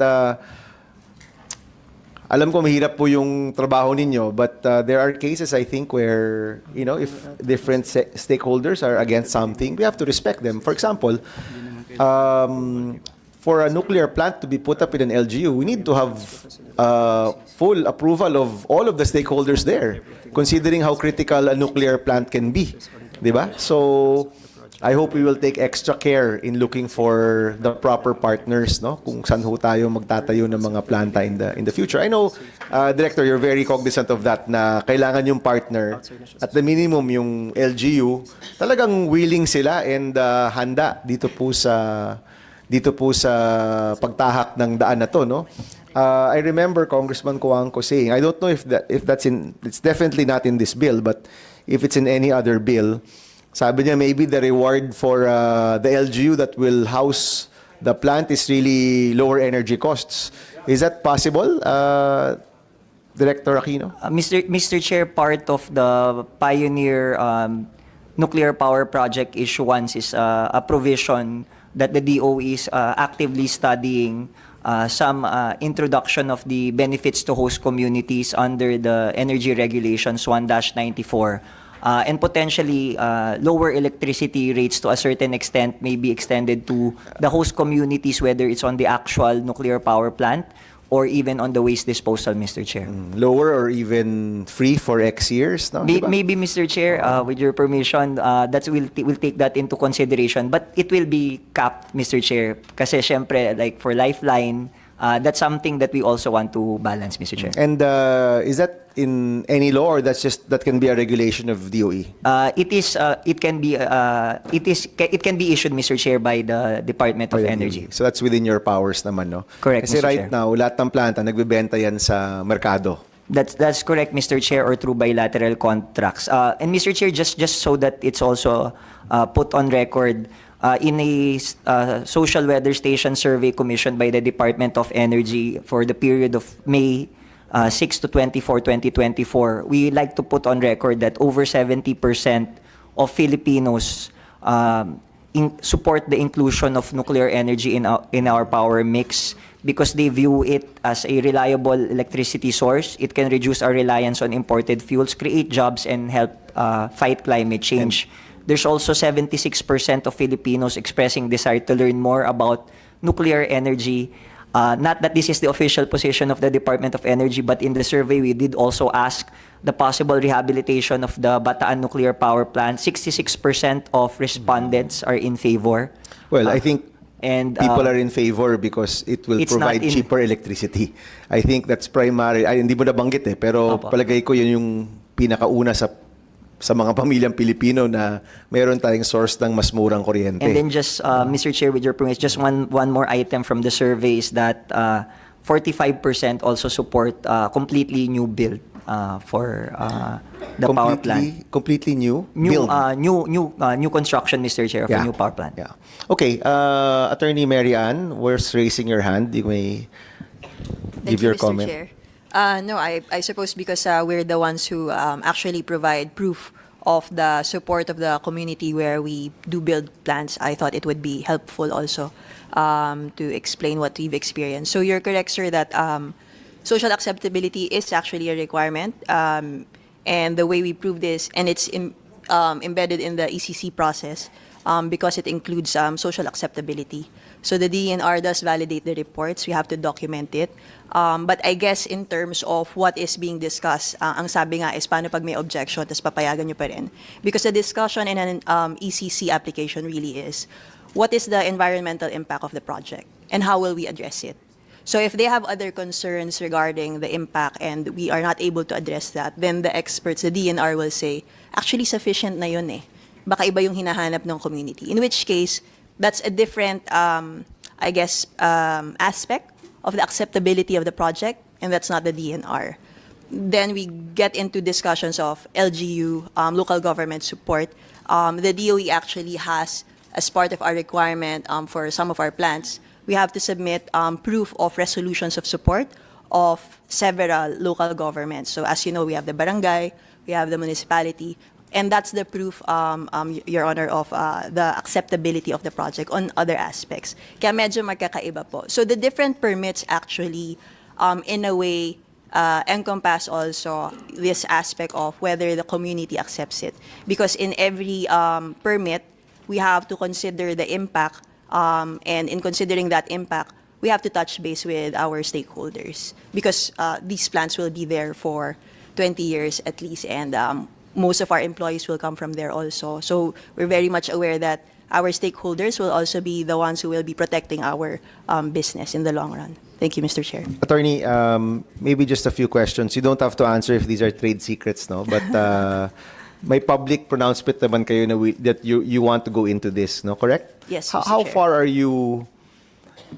alam ko mahirap po yung trabaho ninyo, but there are cases, I think, where, if different stakeholders are against something, we have to respect them. For example, for a nuclear plant to be put up in an LGU, we need to have full approval of all of the stakeholders there, considering how critical a nuclear plant can be. Diba? So, I hope we will take extra care in looking for the proper partners, no? Kung saan ho tayo magtatayo ng mga planta in the future. I know, Director, you're very cognizant of that na kailangan yung partner at the minimum yung LGU talagang willing sila and handa dito po sa pagtahak ng daan na to, no? I remember Congressman Coangco saying, I don't know if it's definitely not in this bill, but if it's in any other bill, sabi niya maybe the reward for the LGU that will house the plant is really lower energy costs. Is that possible, Director Aquino? Mr. Chair, part of the Pioneer nuclear power project issuance is a provision that the DOE is actively studying some introduction of the benefits to host communities under the Energy Regulations 1-94. And potentially lower electricity rates to a certain extent may be extended to the host communities, whether it's on the actual nuclear power plant or even on the waste disposal, Mr. Chair. Lower or even free for X years, no? Diba? Maybe, Mr. Chair, with your permission, we'll take that into consideration. But it will be capped, Mr. Chair. Kasi syempre, like for Lifeline, that's something that we also want to balance, Mr. Chair. And is that in any law, or that can be a regulation of DOE? It can be issued, Mr. Chair, by the Department of By the Energy. DOE. So that's within your powers naman, no? Correct, Kasi Mr. right Chair. now, lahat ng planta nagbebenta yan sa merkado. That's correct, Mr. Chair, or through bilateral contracts. And Mr. Chair, just so that it's also put on record, in a social weather station survey commissioned by the Department of Energy for the period of May 6 to 24, 2024, we like to put on record that over 70% of Filipinos support the inclusion of nuclear energy in our power mix because they view it as a reliable electricity source. It can reduce our reliance on imported fuels, create jobs, and help fight climate change. There's also 76% of Filipinos expressing desire to learn more about nuclear energy. Not that this is the official position of the Department of Energy, but in the survey, we did also ask the possible rehabilitation of the Bataan nuclear power plant. 66% of respondents are in favor. Well, I think and people are in favor because it will it's provide not in- cheaper electricity. I think that's primary. Ay, hindi mo nabanggit pero Opo. palagay ko yun yung pinakauna sa mga pamilyang Pilipino na mayroon tayong source ng mas murang kuryente. And then just, Mr. Chair, with your permission, just one more item from the survey is that 45% also support completely new build for the power plant. Completely new? New, Build. new construction, Mr. Chair, of a new power plant. Yeah. Okay, Attorney Mary Ann, where's raising your hand? You may give Thank you, your Mr. comment. Chair. No, I suppose because we're the ones who actually provide proof of the support of the community where we do build plants, I thought it would be helpful also to explain what we've experienced. So you're correct, sir, that social acceptability is actually a requirement. And the way we prove this, and it's embedded in the ECC process because it includes social acceptability. So the DNR does validate the reports. We have to document it. But I guess in terms of what is being discussed, ang sabi nga is paano pag may objection, tas papayagan nyo pa rin. Because the discussion in an ECC application really is, what is the environmental impact of the project? And how will we address it? So if they have other concerns regarding the impact and we are not able to address that, then the experts, the DNR will say, actually sufficient na yun eh. Baka iba yung hinahanap ng community. In which case, that's a different, I guess, aspect of the acceptability of the project, and that's not the DNR. Then we get into discussions of LGU, local government support. The DOE actually has, as part of our requirement for some of our plants, we have to submit proof of resolutions of support of several local governments. So as you know, we have the barangay, we have the municipality, and that's the proof, Your Honor, of the acceptability of the project on other aspects. Kaya medyo magkakaiba po. So the different permits actually, in a way, encompass also this aspect of whether the community accepts it. Because in every permit, we have to consider the impact, and in considering that impact, we have to touch base with our stakeholders. Because these plants will be there for 20 years at least, and most of our employees will come from there also. So we're very much aware that our stakeholders will also be the ones who will be protecting our business in the long run. Thank you, Mr. Chair. Attorney, maybe just a few questions. You don't have to answer if these are trade secrets, no? But may public pronouncement naman kayo na that you want to go into this, no? Correct? Yes, How, Mr. how Chair. far are you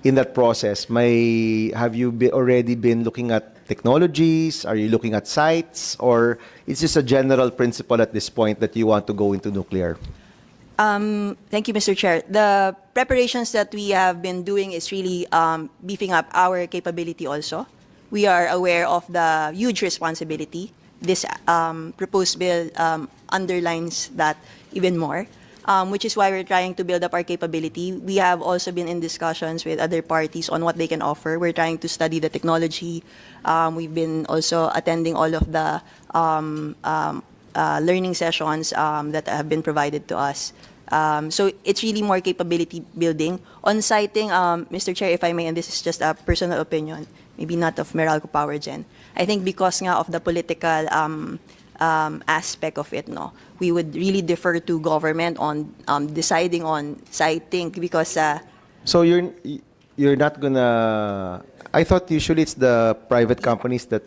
in that process? Have you already been looking at technologies? Are you looking at sites? Or is this a general principle at this point that you want to go into nuclear? Thank you, Mr. Chair. The preparations that we have been doing is really beefing up our capability also. We are aware of the huge responsibility. This proposed bill underlines that even more, which is why we're trying to build up our capability. We have also been in discussions with other parties on what they can offer. We're trying to study the technology. We've been also attending all of the learning sessions that have been provided to us. So it's really more capability building. On citing, Mr. Chair, if I may, and this is just a personal opinion, maybe not of Meralco Power Gen, I think because nga of the political aspect of it, no, we would really defer to government on deciding on citing because So you're not gonna. I thought usually it's the private companies that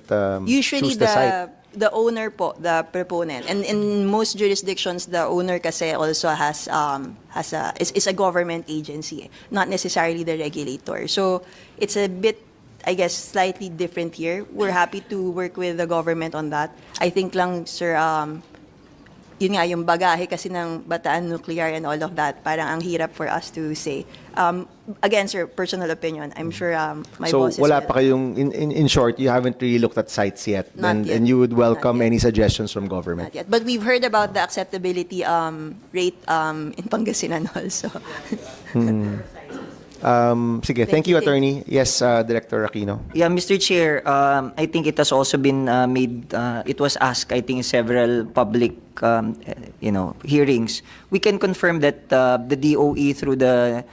usually choose the site. the owner po, the proponent, and in most jurisdictions, the owner kasi also is a government agency, not necessarily the regulator. So it's a bit, I guess, slightly different here. We're happy to work with the government on that. I think lang, sir, yun nga, yung bagahe kasi ng Bataan Nuclear and all of that, parang ang hirap for us to say. Again, sir, personal opinion. I'm sure my So bosses wala will. pa kayong, in short, you haven't really looked at sites yet, Not yet. and you would welcome Not yet. any suggestions from government. Not yet. But we've heard about the acceptability rate in Pangasinan also. Sige, thank you, Attorney. Yes, Director Aquino. Yeah, Mr. Chair, I think it has also been made, it was asked, I think, in several public, hearings. We can confirm that the DOE through that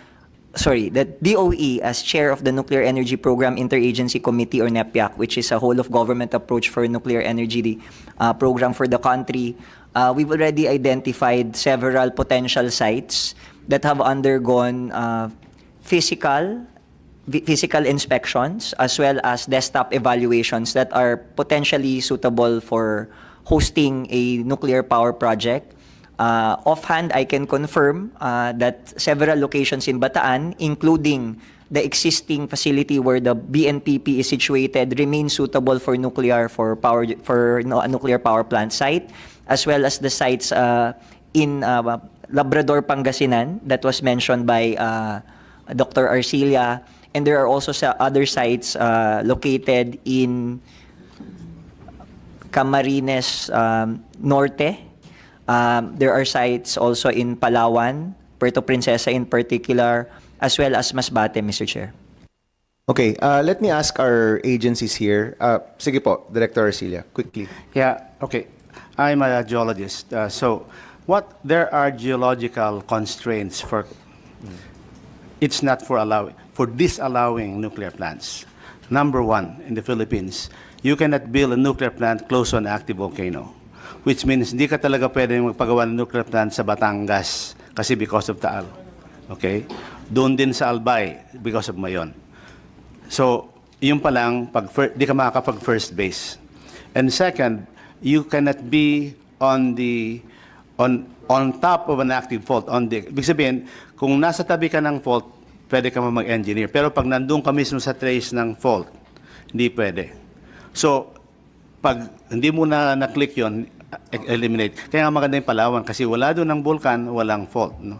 DOE as chair of the Nuclear Energy Program Interagency Committee or NEPIAC, which is a whole of government approach for nuclear energy program for the country, we've already identified several potential sites that have undergone physical inspections as well as desktop evaluations that are potentially suitable for hosting a nuclear power project. Offhand, I can confirm that several locations in Bataan, including the existing facility where the BNPP is situated, remain suitable for a nuclear power plant site, as well as the sites in Labrador, Pangasinan that was mentioned by Dr. Arcilia, and there are also other sites located in Camarines Norte. There are sites also in Palawan, Puerto Princesa in particular, as well as Masbate, Mr. Chair. Okay, let me ask our agencies here. Sige po, Director Arcilia, quickly. Yeah, okay. I'm a geologist. There are geological constraints for, it's not for disallowing nuclear plants. Number one, in the Philippines, you cannot build a nuclear plant close to an active volcano, which means hindi ka talaga pwede magpagawa ng nuclear plant sa Batangas kasi because of Taal. Okay? Doon din sa Albay because of Mayon. So, yung pa lang, di ka makakapag first base. And second, you cannot be on top of an active fault. Ibig sabihin, kung nasa tabi ka ng fault, pwede ka mag-engineer. Pero pag nandun ka mismo sa trace ng fault, hindi pwede. So, pag hindi mo na-click yon, eliminate. Kaya nga maganda yung Palawan kasi wala doon ng vulkan, walang fault. No?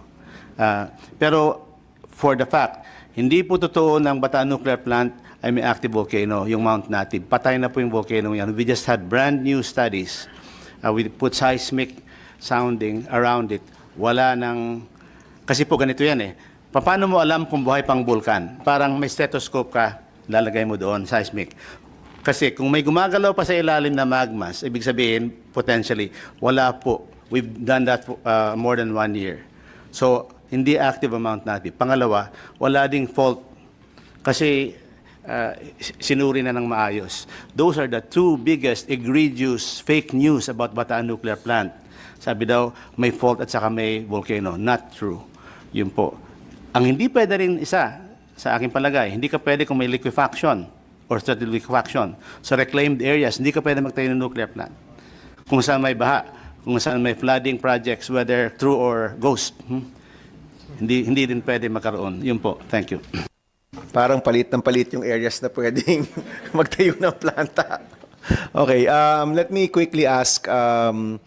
Pero for the fact, hindi po totoo ng Bataan Nuclear Plant ay may active volcano, yung Mount Native. Patay na po yung volcano yan. We just had brand new studies. We put seismic sounding around it. Wala nang... Kasi po ganito yan eh. Paano mo alam kung buhay pang vulkan? Parang may stethoscope ka, lalagay mo doon, seismic. Kasi kung may gumagalaw pa sa ilalim na magmas, ibig sabihin, potentially, wala po. We've done that for more than 1 year. So, hindi active ang Mount Native. Pangalawa, wala ding fault. Kasi sinuri na ng maayos. Those are the two biggest egregious fake news about Bataan Nuclear Plant. Sabi daw, may fault at saka may volcano. Not true. Yun po. Ang hindi pwede rin isa, sa aking palagay, hindi ka pwede kung may liquefaction or strategic liquefaction. Sa reclaimed areas, hindi ka pwede magtayo ng nuclear plant. Kung saan may baha, kung saan may flooding projects, whether true or ghost, hindi din pwede magkaroon. Yun po. Thank you. Parang palit ng palit yung areas na pwedeng magtayo ng planta. Okay, let me quickly ask, I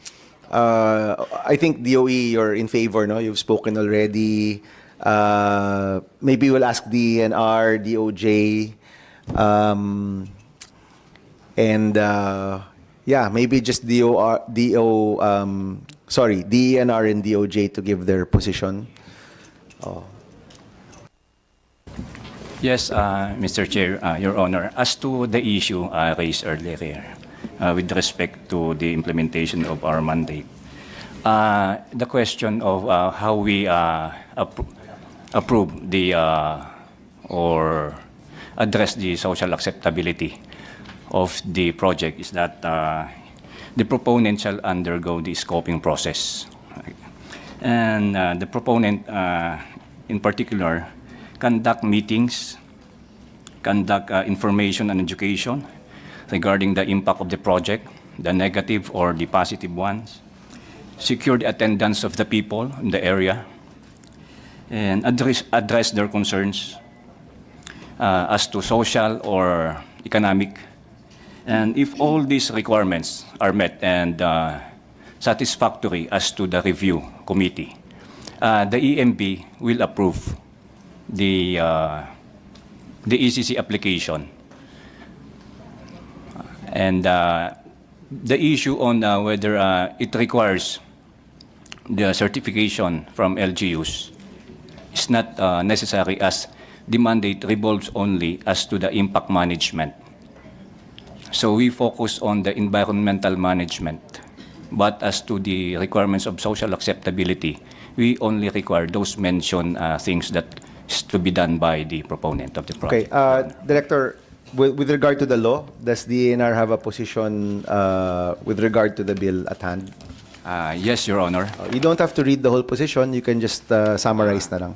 think DOE, you're in favor, no? You've spoken already. Maybe we'll ask DNR, DOJ, and yeah, maybe just DNR and DOJ to give their position. Yes, Mr. Chair, Your Honor, as to the issue raised earlier here, with respect to the implementation of our mandate, the question of how we approve the or address the social acceptability of the project is that the proponent shall undergo the scoping process. And the proponent in particular conduct meetings, conduct information and education regarding the impact of the project, the negative or the positive ones, secure the attendance of the people in the area, and address their concerns as to social or economic. And if all these requirements are met and satisfactory as to the review committee, the EMB will approve the ECC application. And the issue on whether it requires the certification from LGUs is not necessary, as the mandate revolves only as to the impact management. So we focus on the environmental management, but as to the requirements of social acceptability, we only require those mentioned things that is to be done by the proponent of the Okay, project. Director, with regard to the law, does the DNR have a position with regard to the bill at hand? Yes, Your Honor. You don't have to read the whole position, you can just summarize na lang.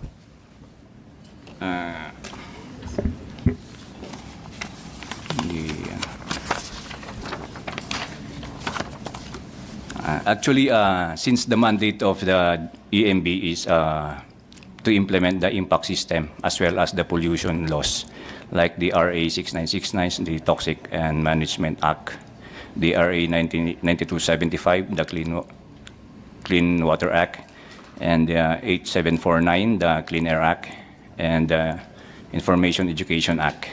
Actually, since the mandate of the EMB is to implement the impact system as well as the pollution laws, like the RA 6969, the Toxic and Management Act, the RA 9275, the Clean Water Act, and 8749, the Clean Air Act, and the Information Education Act.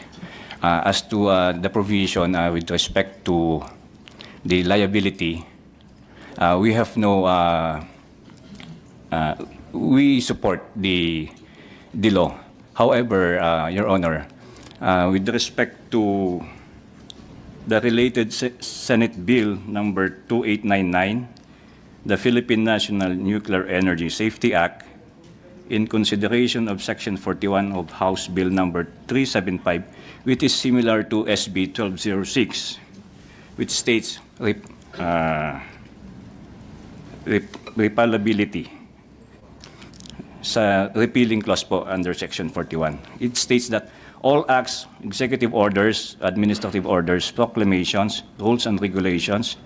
As to the provision with respect to the liability, we have no, we support the law. However, Your Honor, with respect to the related Senate Bill number 2899, the Philippine National Nuclear Energy Safety Act, in consideration of Section 41 of House Bill number 375, which is similar to SB 1206, which states repellability sa repealing clause po under Section 41. It states that all acts, executive orders, administrative orders, proclamations, rules and regulations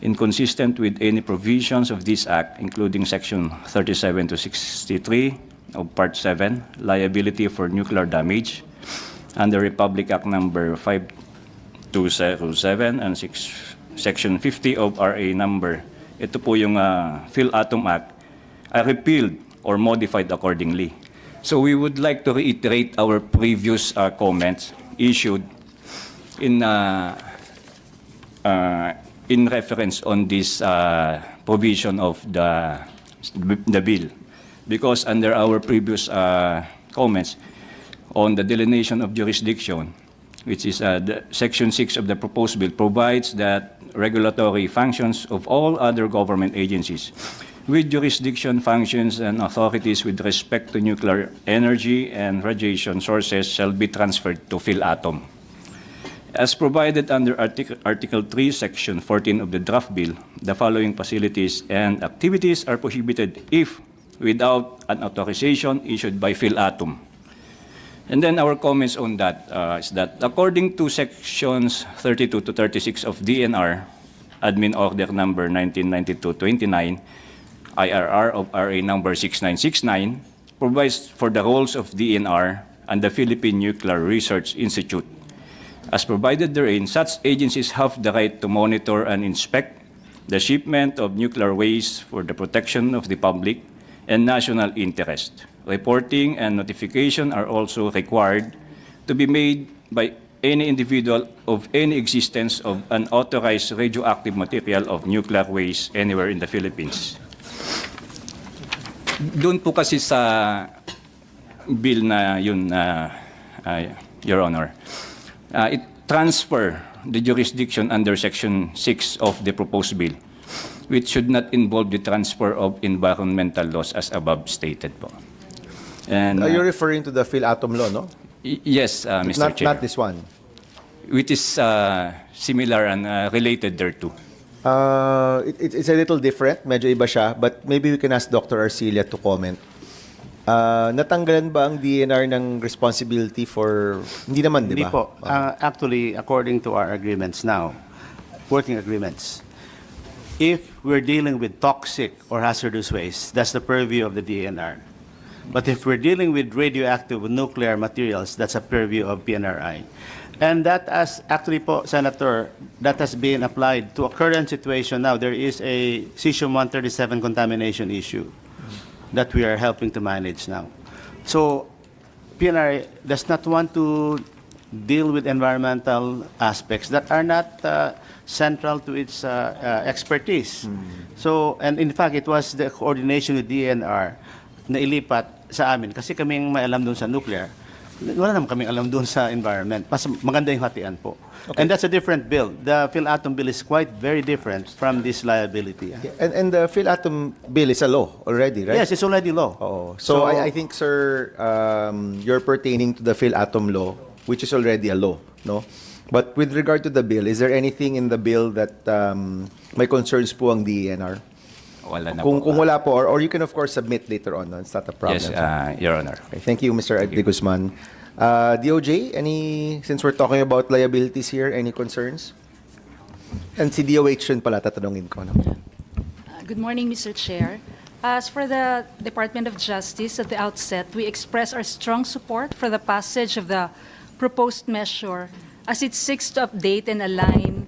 inconsistent with any provisions of this act, including Section 37 to 63 of Part 7, liability for nuclear damage, under Republic Act number 5207 and Section 50 of RA number, ito po yung PhilAtom Act, are repealed or modified accordingly. So we would like to reiterate our previous comments issued in reference on this provision of the bill, because under our previous comments on the delineation of jurisdiction, which is the Section 6 of the proposed bill, provides that regulatory functions of all other government agencies with jurisdiction functions and authorities with respect to nuclear energy and radiation sources shall be transferred to PhilAtom. As provided under Article 3, Section 14 of the draft bill, the following facilities and activities are prohibited if without an authorization issued by Philatom. And then our comments on that is that according to sections 32 to 36 of DNR, Admin Order number 1992-29, IRR of RA number 6969, provides for the roles of DNR and the Philippine Nuclear Research Institute. As provided therein, such agencies have the right to monitor and inspect the shipment of nuclear waste for the protection of the public and national interest. Reporting and notification are also required to be made by any individual of any existence of unauthorized radioactive material of nuclear waste anywhere in the Philippines. Doon po kasi sa bill na yun, Your Honor, it transfer the jurisdiction under Section 6 of the proposed bill, which should not involve the transfer of environmental laws as above stated po. And, You're referring to the Philatom law, no? yes, Mr. Chair. Not this one. Which is similar and related thereto. It's a little different, medyo iba siya, but maybe we can ask Dr. Arcilia to comment. Natanggalan ba ang DNR ng responsibility for... Hindi naman, di Hindi ba? po. Actually, according to our agreements now, working agreements, if we're dealing with toxic or hazardous waste, that's the purview of the DNR. But if we're dealing with radioactive nuclear materials, that's a purview of PNRI. And that as actually po, Senator, that has been applied to a current situation now. There is a cesium-137 contamination issue that we are helping to manage now. So PNRI does not want to deal with environmental aspects that are not central to its expertise. So, and in fact, it was the coordination with DNR na ilipat sa amin kasi kaming may alam doon sa nuclear. Wala naman kaming alam doon sa environment. Mas maganda yung hatian po. And that's a different bill. The Philatom bill is quite very different from this liability. And the Philatom bill is a law already, right? Yes, it's already law. Oo. So I think, sir, you're pertaining to the Philatom law, which is already a law, no? But with regard to the bill, is there anything in the bill that may concerns po ang DENR? Wala na Kung po. wala po, or you can of course submit later on. No? It's not a problem. Yes, Your Honor. Okay, thank you, Mr. De Guzman. DOJ, since we're talking about liabilities here, any concerns? And si DOH rin pala, tatanungin ko. No? Good morning, Mr. Chair. As for the Department of Justice, at the outset, we express our strong support for the passage of the proposed measure as it seeks to update and align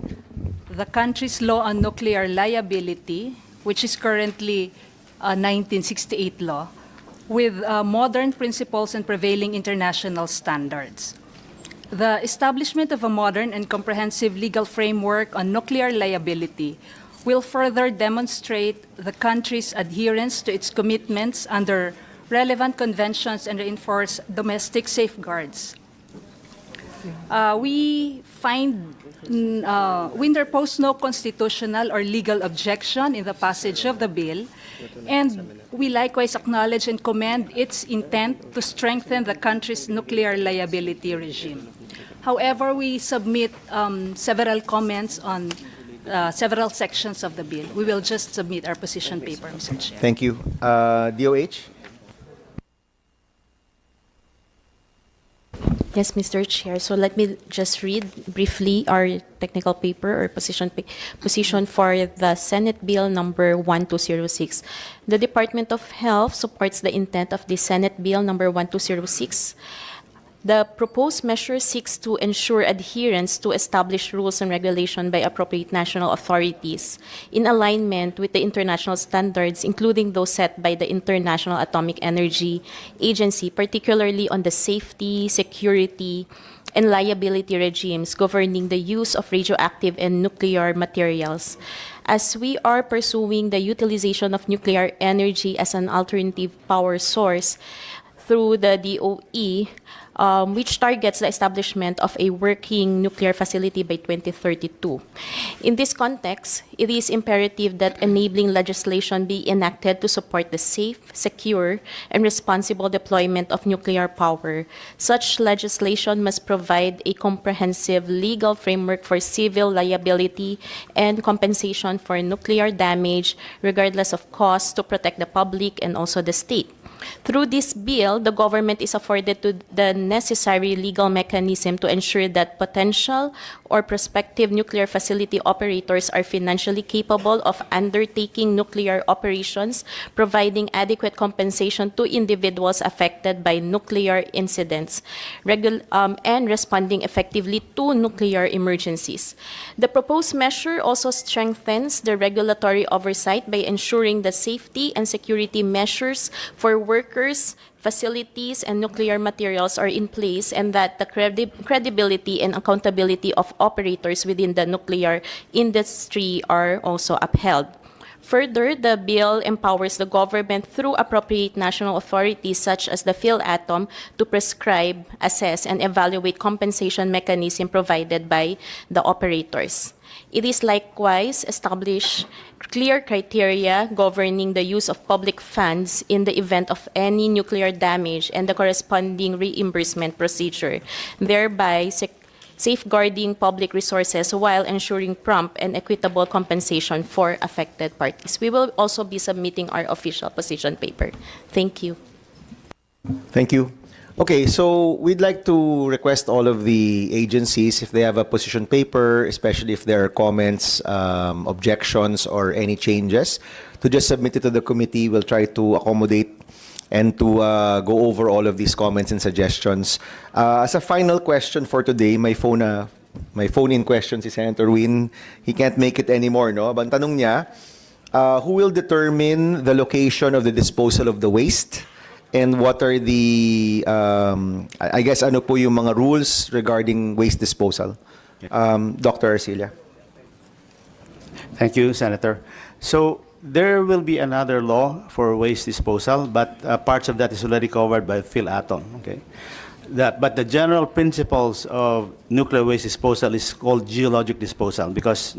the country's law on nuclear liability, which is currently a 1968 law, with modern principles and prevailing international standards. The establishment of a modern and comprehensive legal framework on nuclear liability will further demonstrate the country's adherence to its commitments under relevant conventions and reinforce domestic safeguards. We interpose no constitutional or legal objection in the passage of the bill, and we likewise acknowledge and commend its intent to strengthen the country's nuclear liability regime. However, we submit several comments on several sections of the bill. We will just submit our position paper, Mr. Chair. Thank you. DOH? Yes, Mr. Chair. So let me just read briefly our technical paper or position for the Senate Bill number 1206. The Department of Health supports the intent of the Senate Bill number 1206. The proposed measure seeks to ensure adherence to established rules and regulation by appropriate national authorities in alignment with the international standards, including those set by the International Atomic Energy Agency, particularly on the safety, security, and liability regimes governing the use of radioactive and nuclear materials. As we are pursuing the utilization of nuclear energy as an alternative power source through the DOE, which targets the establishment of a working nuclear facility by 2032. In this context, it is imperative that enabling legislation be enacted to support the safe, secure, and responsible deployment of nuclear power. Such legislation must provide a comprehensive legal framework for civil liability and compensation for nuclear damage, regardless of cost, to protect the public and also the state. Through this bill, the government is afforded to the necessary legal mechanism to ensure that potential or prospective nuclear facility operators are financially capable of undertaking nuclear operations, providing adequate compensation to individuals affected by nuclear incidents, and responding effectively to nuclear emergencies. The proposed measure also strengthens the regulatory oversight by ensuring the safety and security measures for workers, facilities, and nuclear materials are in place, and that the credibility and accountability of operators within the nuclear industry are also upheld. Further, the bill empowers the government through appropriate national authorities such as the PhilAtom to prescribe, assess, and evaluate compensation mechanism provided by the operators. It is likewise establish clear criteria governing the use of public funds in the event of any nuclear damage and the corresponding reimbursement procedure, thereby safeguarding public resources while ensuring prompt and equitable compensation for affected parties. We will also be submitting our official position paper. Thank you. Thank you. Okay, so we'd like to request all of the agencies, if they have a position paper, especially if there are comments, objections, or any changes, to just submit it to the committee. We'll try to accommodate and to go over all of these comments and suggestions. As a final question for today, my phone-in question si Senator Win. He can't make it anymore, no? Ang tanong niya, who will determine the location of the disposal of the waste? And what are the, I guess, ano po yung mga rules regarding waste disposal? Dr. Arcilla. Thank you, Senator. So there will be another law for waste disposal, but parts of that is already covered by PhilAtom. Okay, but the general principles of nuclear waste disposal is called geologic disposal because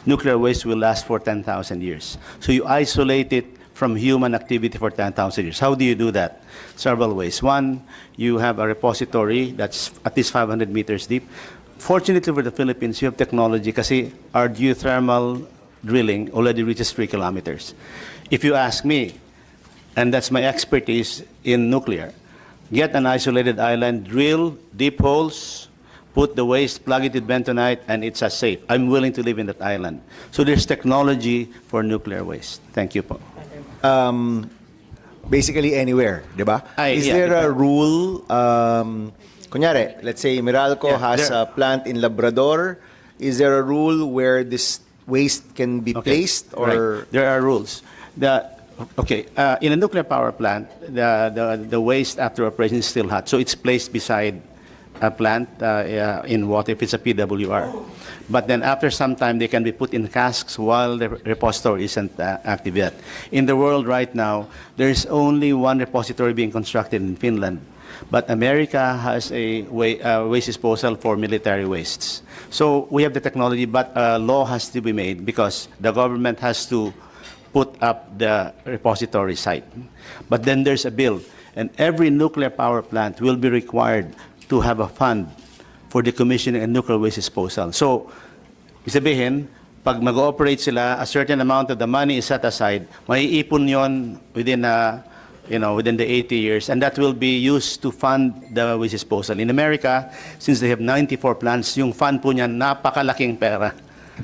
nuclear waste will last for 10,000 years. So you isolate it from human activity for 10,000 years. How do you do that? Several ways. One, you have a repository that's at least 500 meters deep. Fortunately for the Philippines, you have technology kasi our geothermal drilling already reaches 3 kilometers. If you ask me, and that's my expertise in nuclear, get an isolated island, drill deep holes, put the waste, plug it with bentonite, and it's as safe. I'm willing to live in that island. So there's technology for nuclear waste. Thank you po. Basically anywhere, di ba? Is Yeah, there a rule, kunyari, let's say Meralco Yeah, has there- a plant in Labrador. Is there a rule where this waste can be placed? Or Right. There are rules. In a nuclear power plant, the waste after operation is still hot, so it's placed beside a plant in water if it's a PWR. But then after some time, they can be put in casks while the repository isn't active yet. In the world right now, there's only one repository being constructed in Finland. But America has a waste disposal for military wastes. So we have the technology, but a law has to be made because the government has to put up the repository site. But then there's a bill, and every nuclear power plant will be required to have a fund for decommissioning and nuclear waste disposal. So, isabihin, pag mag-ooperate sila, a certain amount of the money is set aside, maiipon yon within the 80 years, and that will be used to fund the waste disposal. In America, since they have 94 plants, yung fund po niyan, napakalaking pera.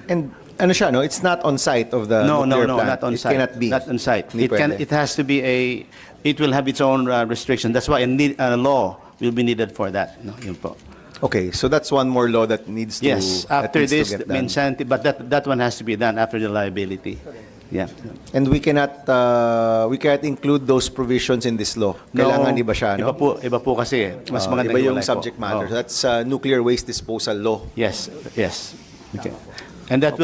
And ano siya, no? It's not on site of the nuclear plant. Not on site. It cannot be. Not on site. Hindi pwede. It has to be it will have its own restriction. That's why a law will be needed for that. No, yun po. Okay, so that's one more law that needs to Yes, that after needs to this, get the done. incentive, but that one has to be done after the liability. Yeah. And we cannot include those provisions in this law. Kailangan iba siya, no? Iba po kasi eh. Mas maganda iba yung hiwalay po. subject matter. Oh. So that's nuclear waste disposal law. Yes. Okay. And that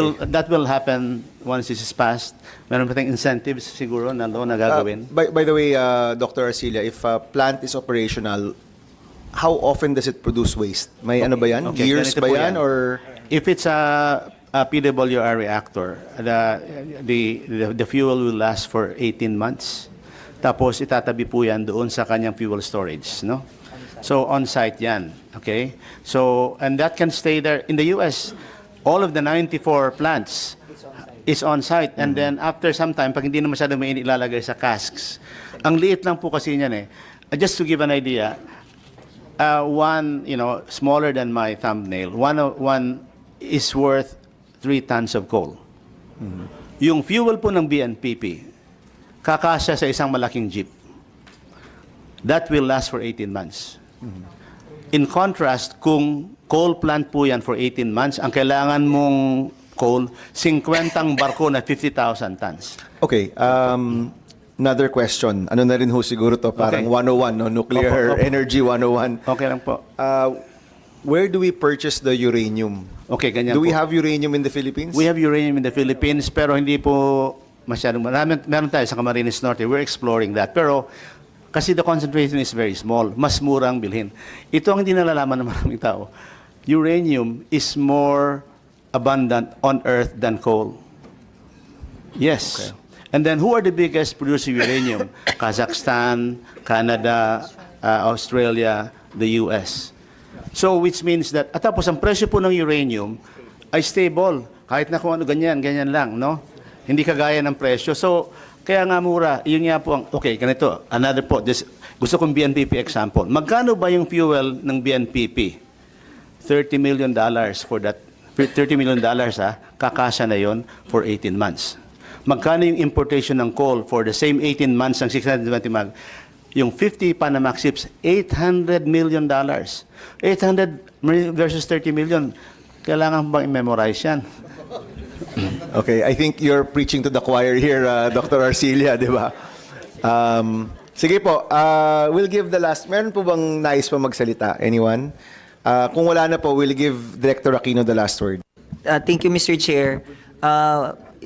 will happen once this is passed. Meron pa tayong incentives siguro na law na gagawin. By the way, Dr. Arcilla, if a plant is operational, how often does it produce waste? May ano ba yan? Okay, Years ganito ba po yan? yan. Or If it's a PWR reactor, the fuel will last for 18 months. Tapos itatabi po yan doon sa kanyang fuel storage, no? So on-site yan, okay? So, and that can stay there. In the US, all of the 94 plants is on-site. And then after some time, pag hindi na masyado mainit, ilalagay sa casks. Ang liit lang po kasi niyan eh. Just to give an idea, one, smaller than my thumbnail, one is worth 3 tons of coal. Yung fuel po ng BNPP, kakasya sa isang malaking jeep. That will last for 18 months. In contrast, kung coal plant po yan for 18 months, ang kailangan mong coal, 50 barko na 50,000 tons. okay, another question. Ano na rin ho siguro to, parang Okay. 101, no? Nuclear Opo. Energy 101. Okay lang po. Where do we purchase the uranium? Okay, ganyan Do we po. have uranium in the Philippines? We have uranium in the Philippines, pero hindi po masyadong marami. Meron tayo sa Camarines Norte. We're exploring that. Pero kasi the concentration is very small. Mas murang bilhin. Ito ang hindi nalalaman ng maraming tao. Uranium is more abundant on Earth than coal. Yes. And then who are the biggest producers of uranium? Kazakhstan, Canada, Australia, the US. So which means that, at tapos ang presyo po ng uranium ay stable. Kahit na kung ano, ganyan lang, no? Hindi kagaya ng presyo. So, kaya nga mura, yun nga po ang, okay, ganito, another po, gusto kong BNPP example. Magkano ba yung fuel ng BNPP? $30 million for that, $30 million kakasa na yon for 18 months. Magkano yung importation ng coal for the same 18 months ng 620 mag? Yung 50 Panamax ships, $800 million. 800 versus 30 million. Kailangan bang i-memorize yan? Okay, I think you're preaching to the choir here, Dr. Arcilia, di ba? Sige po, we'll give the last. Meron po bang nais pa magsalita? Anyone? Kung wala na po, we'll give Director Aquino the last word. Thank you, Mr. Chair.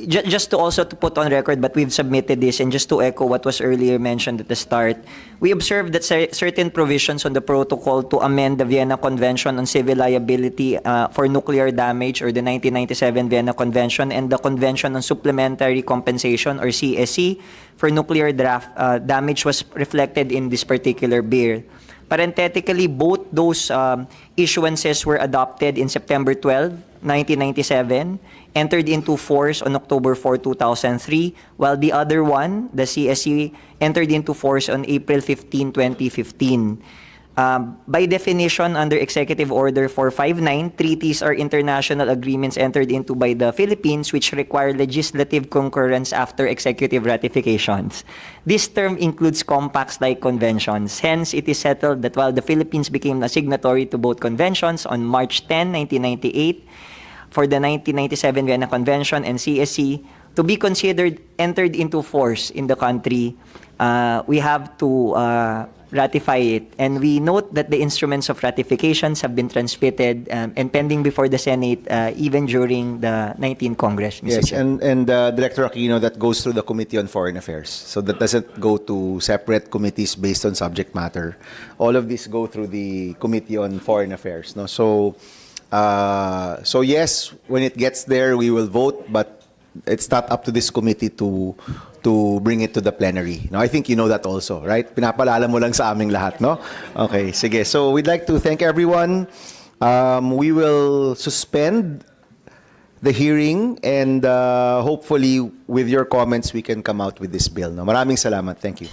Just to also to put on record, but we've submitted this, and just to echo what was earlier mentioned at the start, we observed that certain provisions on the protocol to amend the Vienna Convention on Civil Liability for Nuclear Damage, or the 1997 Vienna Convention, and the Convention on Supplementary Compensation, or CSC, for nuclear damage was reflected in this particular bill. Parenthetically, both those issuances were adopted in September 12, 1997, entered into force on October 4, 2003, while the other one, the CSC, entered into force on April 15, 2015. By definition, under Executive Order 459, treaties are international agreements entered into by the Philippines which require legislative concurrence after executive ratifications. This term includes compacts like conventions. Hence, it is settled that while the Philippines became a signatory to both conventions on March 10, 1998, for the 1997 Vienna Convention and CSC, to be considered entered into force in the country, we have to ratify it. And we note that the instruments of ratifications have been transmitted and pending before the Senate even during the 19th Congress, Mr. Yes, Chair. and Director Aquino, that goes through the Committee on Foreign Affairs. So that doesn't go to separate committees based on subject matter. All of these go through the Committee on Foreign Affairs. No, so yes, when it gets there, we will vote, but it's not up to this committee to bring it to the plenary. No, I think you know that also, right? Pinapalala mo lang sa aming lahat, no? Okay, sige. So we'd like to thank everyone. We will suspend the hearing, and hopefully with your comments we can come out with this bill. No? Maraming salamat. Thank you.